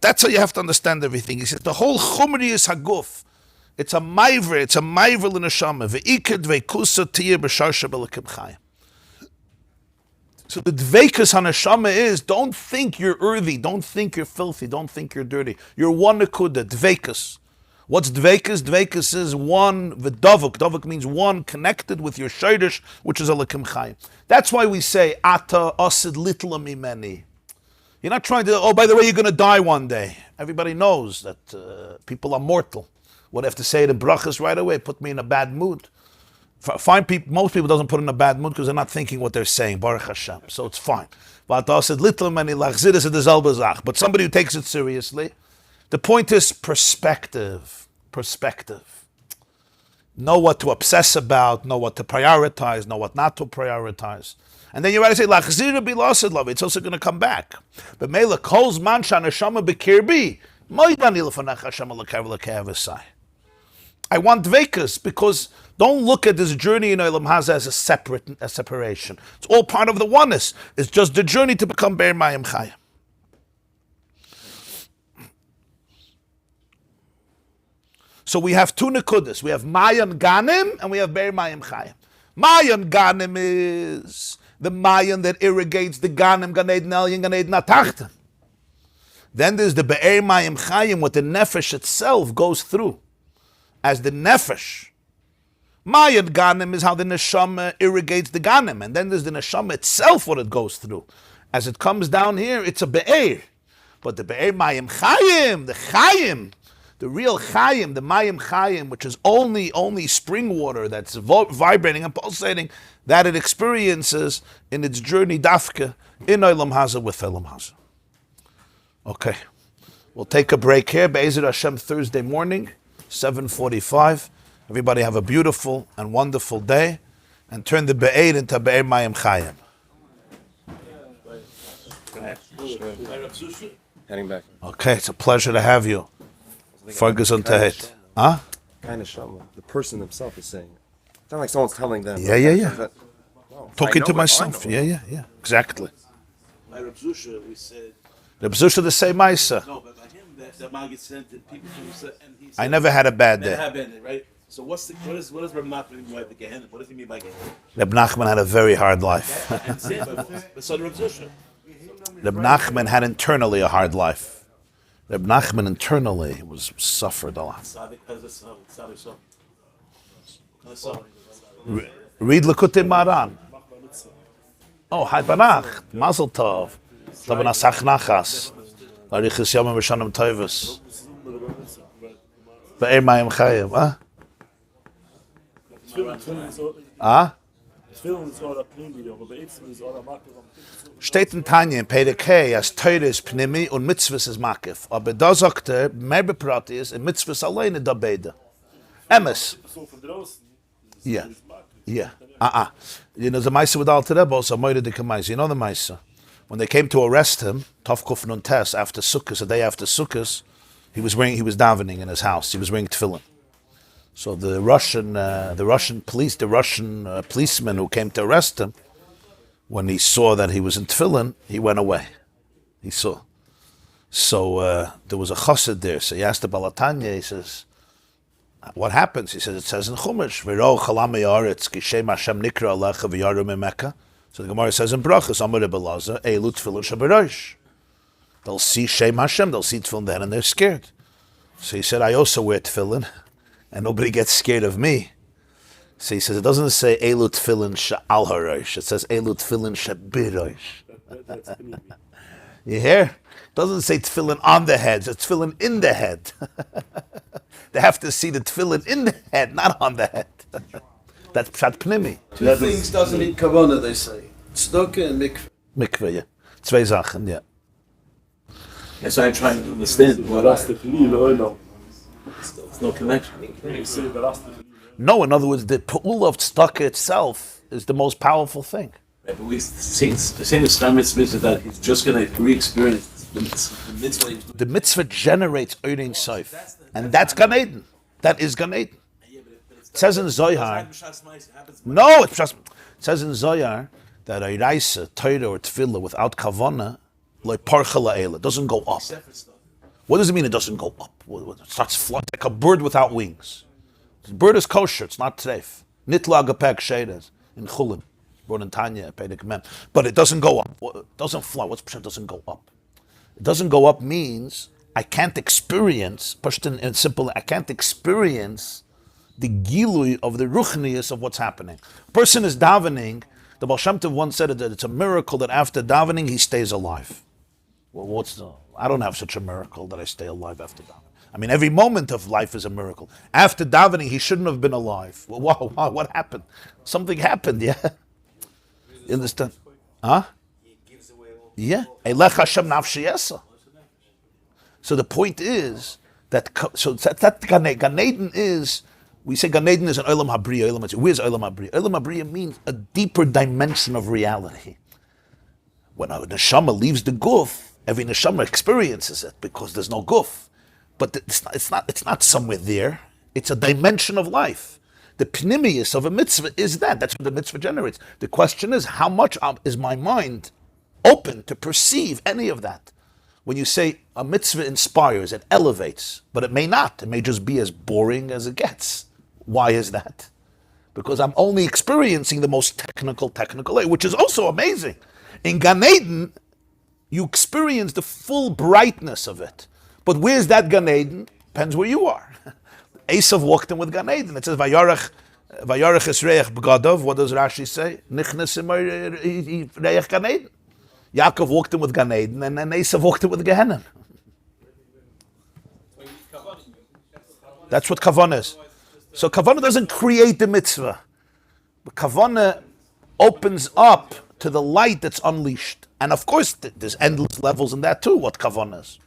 That's how you have to understand everything. He says, the whole Chumri is Haguf. It's a maiver l'neshama. Ve'ikad ve'kusa tiyeh b'sharsha b'lekim Chaim. So the dveikus haneshama is, don't think you're earthy, don't think you're filthy, don't think you're dirty. You're one nekuda, dveikus. What's dveikus? Dveikus is one, v'davuk. Davuk means one connected with your shaydish, which is a lekim Chaim. That's why we say, ata asid litla mimeni. You're not trying to, by the way, you're going to die one day. Everybody knows that people are mortal. What I have to say to brachas right away, put me in a bad mood. Most people doesn't put in a bad mood because they're not thinking what they're saying, Baruch Hashem, so it's fine. But somebody who takes it seriously, the point is perspective. Know what to obsess about, know what to prioritize, know what not to prioritize. And then you rather say, it's also going to come back. But Mela calls man shana shama bekirbi. I want dvekas because don't look at this journey in Olam Haza as a separation. It's all part of the oneness. It's just the journey to become Be'er Mayim Chayim. So we have two nekudas. We have Mayan Ganim and we have Be'er Mayim Chayim. Mayan Ganim is the Mayan that irrigates the Ganim, Gan Eden Elyon, Gan Eden Atachten. Then there's the Be'er Mayim Chayim, what the Nefesh itself goes through. As the Nefesh. Mayan Ganim is how the Neshama irrigates the Ganim. And then there's the Neshama itself, what it goes through. As it comes down here, it's a Be'er. But the Be'er Mayim Chayim, the Chayim, the real Chaim, the Mayim Chaim, which is only spring water that's vibrating and pulsating, that it experiences in its journey dafka in Olam Haza with Olam Haza. Okay, we'll take a break here. Be'ezer Hashem, Thursday morning, 7:45. Everybody have a beautiful and wonderful day, and turn the Be'er into Be'er Mayim Chaim. Heading back. Okay, it's a pleasure to have you. Focus on Tehet. Huh? Kind of shama. The person themselves is saying it. It's not like someone's telling them. Yeah. Wow, Talking to myself. Yeah. Exactly. By Reb Zusha, we said. Reb Zusha the same Maisa. No, but by him, the Maggid sent it, people from and he said. I never had a bad Never day. had bad day, right? So what does Reb Nachman mean by the Gehenna? What does he mean by Gehenna? Reb Nachman had a very hard life. And say it, but so Reb Zusha. Reb Nachman had internally a hard life. Reb Nachman internally suffered a lot. Read Likkutei Maran. Oh, Hai Barach, Mazel Tov. Tabana Sach Nachas. Larichis Yomim V'Shanim Tovos. Be'er Mayim Chayim. Steht in Tanya in Pedekei, as Torah is Pnimi und Mitzvah is Makif. Aber da sagt mehr beprat ist, in Mitzvah ist alleine da beide. Emes. Yeah. You know the Meise with Al Tereb also, Moira de Kamaisa. You know the Meise? When they came to arrest him, Tov Kuf Nun Tes, after Sukkot, a day after Sukkot, he was davening in his house. He was wearing tefillin. So the Russian policeman who came to arrest him, when he saw that he was in tefillin, he went away. He saw. So there was a chassid there. So he asked the Balatanya, he says, what happens? He says, it says in Chumash, V'ro chalam yaretz, ki shem Hashem nikra alecha v'yaru memeka. So the Gemara says in Brachas, Amar Belaza, Eilu tefillin shabarosh. They'll see Shem Hashem, they'll see tefillin then, and they're scared. So he said, I also wear tefillin, and nobody gets scared of me. So he says, it doesn't say Eilu tefillin sha'al harosh. It says Eilu tefillin shabirosh. You hear? It doesn't say tefillin on the head. It's tefillin in the head. They have to see the tefillin in the head, not on the head. That's pshat pnimi. Two things doesn't need kavanah, they say. Tzedakah and mikveh. Mikveh, yeah. Zwei Sachen, yeah. That's why I'm trying to understand. There's no connection. No, in other words, the pu'ul of tzedakah itself is the most powerful thing. Right, but we see the same Stam Mitzvah that he's just going to re-experience the mitzvah. The mitzvah generates Oirin Soif. And that's Gan Eden. That is Gan Eden. It says in Zohar. No, it says in Zohar that a Raisa, Torah or Tefillah without Kavanah, like Parcha La'ela, doesn't go up. What does it mean it doesn't go up? It starts flying like a bird without wings. The bird is kosher, it's not treif. Nitla Agapek Sheidas in Chulin. Brought in Tanya, Pedek Mem. But it doesn't go up. It doesn't fly. What's Pshat doesn't go up? It doesn't go up means I can't experience, Pashtan and simple, I can't experience the gilui of the ruchnius of what's happening. A person is davening, the Baal Shem Tov once said that it's a miracle that after davening he stays alive. Well, I don't have such a miracle that I stay alive after davening. I mean, every moment of life is a miracle. After davening, he shouldn't have been alive. Well, wow, what happened? Something happened, yeah? You understand? Huh? Yeah. Elech Hashem nafshi yesa. So the point is that Gan Eden is, we say Gan Eden is an Olam Habriya. Where's Olam Habriya? Olam Habriya means a deeper dimension of reality. When a neshama leaves the guf, every neshama experiences it because there's no guf. But it's not somewhere there. It's a dimension of life. The pnimius of a mitzvah is that. That's what the mitzvah generates. The question is, how much is my mind open to perceive any of that? When you say a mitzvah inspires, it elevates, but it may not. It may just be as boring as it gets. Why is that? Because I'm only experiencing the most technical way, which is also amazing. In Gan Eden, you experience the full brightness of it. But where's that Gan Eden? Depends where you are. Esav walked in with Gan Eden. It says, Vayarech Esreich B'Gadov. What does Rashi say? Nichnas Reich Gan Eden. Yaakov walked in with Gan Eden, and then Esav walked in with Gehenna. That's what Kavanah is. So Kavanah doesn't create the mitzvah. But Kavanah opens up to the light that's unleashed. And of course, there's endless levels in that too, what Kavanah is.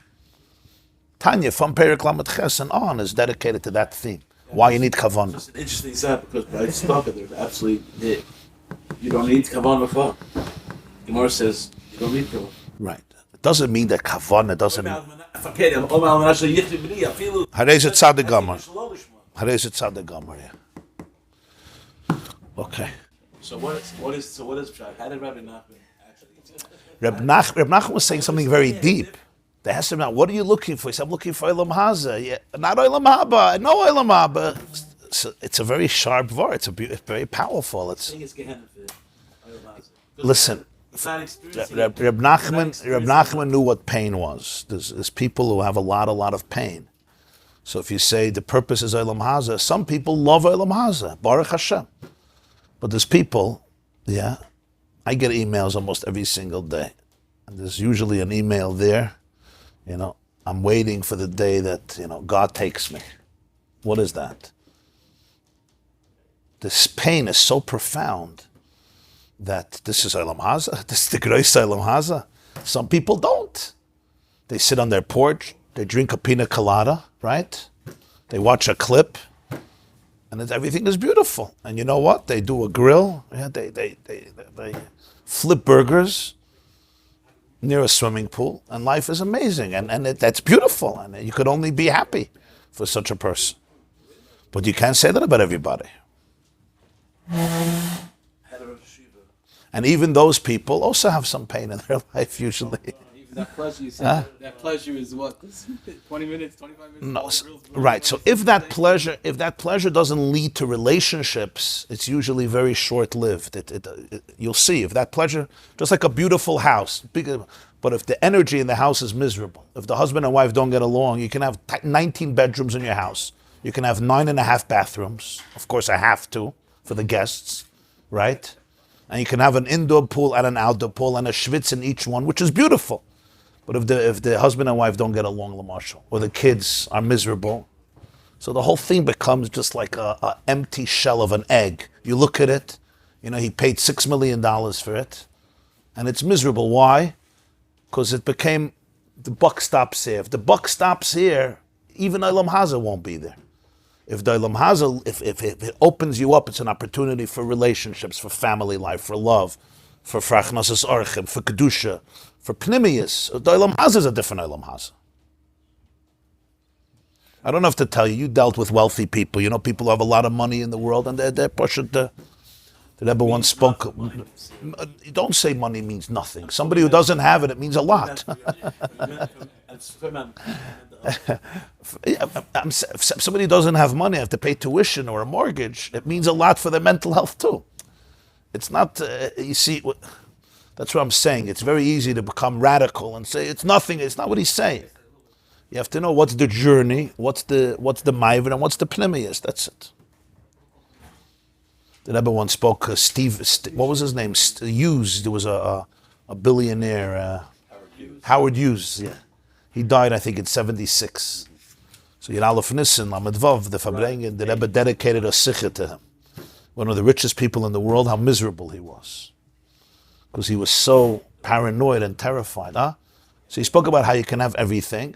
Tanya, from Perek Lamed Ches and on, is dedicated to that theme. Why you need Kavanah. It's an interesting set because by Tzedakah, there's absolutely, you don't need Kavanah for. Gemara says, you don't need Kavanah. Right. It doesn't mean that Kavanah doesn't mean... Harezet Tzaddik Gamar. Harezet Tzaddik Gamar, yeah. Okay. So what is how did Rabbi Nachman actually? Reb Nachman was saying something very deep. They asked him, what are you looking for? He said, I'm looking for Olam Haza. Yeah, not Olam Haba. No Olam Haba. It's a very sharp var. It's very powerful. Listen, Reb Nachman knew what pain was. There's people who have a lot of pain. So if you say the purpose is Olam Haza, some people love Olam Haza, Baruch Hashem. But there's people, I get emails almost every single day. And there's usually an email there, I'm waiting for the day that, God takes me. What is that? This pain is so profound that this is Olam Haza, this is the Greis Olam Haza. Some people don't. They sit on their porch, they drink a pina colada, right? They watch a clip, and everything is beautiful. And you know what? They do a grill. They flip burgers near a swimming pool, and life is amazing. And that's beautiful. And you could only be happy for such a person. But you can't say that about everybody. And even those people also have some pain in their life usually. That pleasure, you said, that pleasure is what? 20 minutes, 25 minutes? No, right. So if that pleasure doesn't lead to relationships, it's usually very short-lived. You'll see if that pleasure, just like a beautiful house, but if the energy in the house is miserable, if the husband and wife don't get along, you can have 19 bedrooms in your house. You can have 9.5 bathrooms. Of course, I have to for the guests, right? And you can have an indoor pool and an outdoor pool and a schwitz in each one, which is beautiful. But if the husband and wife don't get along, Lamarshal, or the kids are miserable, so the whole thing becomes just like a empty shell of an egg. You look at it, he paid $6 million for it, and it's miserable. Why? Because it became, the buck stops here. If the buck stops here, even Olam Haza won't be there. If the Olam Haza, if it opens you up, it's an opportunity for relationships, for family life, for love, for frachnasis orchim, for kedusha, for pnimius. The Olam Haza is a different Olam Haza. I don't have to tell you, you dealt with wealthy people. People who have a lot of money in the world, and they're pushing the Rebbe once spoke. Don't say money means nothing. Somebody who doesn't have it, it means a lot. If somebody doesn't have money, have to pay tuition or a mortgage, it means a lot for their mental health too. It's not, you see, that's what I'm saying. It's very easy to become radical and say it's nothing. It's not what he's saying. You have to know what's the journey, what's the ma'ivir, and what's the pnimius. That's it. The Rebbe once spoke, what was his name? Hughes. There was a billionaire, Howard Hughes. Yeah. He died, I think, in 76. So Yud Aleph Nissen, Lamed Vav, the Fabrengen, the Rebbe dedicated a sikha to him. One of the richest people in the world, how miserable he was. Because he was so paranoid and terrified. So he spoke about how you can have everything,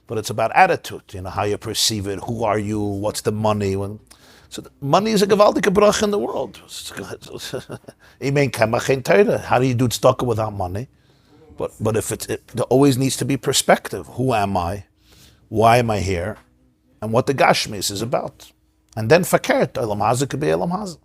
but it's about attitude, how you perceive it, who are you, what's the money. So money is a gewaltige brach in the world. How do you do tzedakah without money? But there always needs to be perspective. Who am I? why am I here, and what the Gashmis is about. And then fakert, Olam Hazeh could be Olam Hazeh.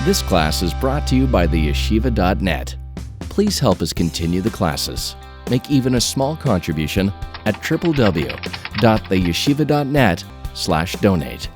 This class is brought to you by theyeshiva.net. Please help us continue the classes. Make even a small contribution at www.theyeshiva.net/donate.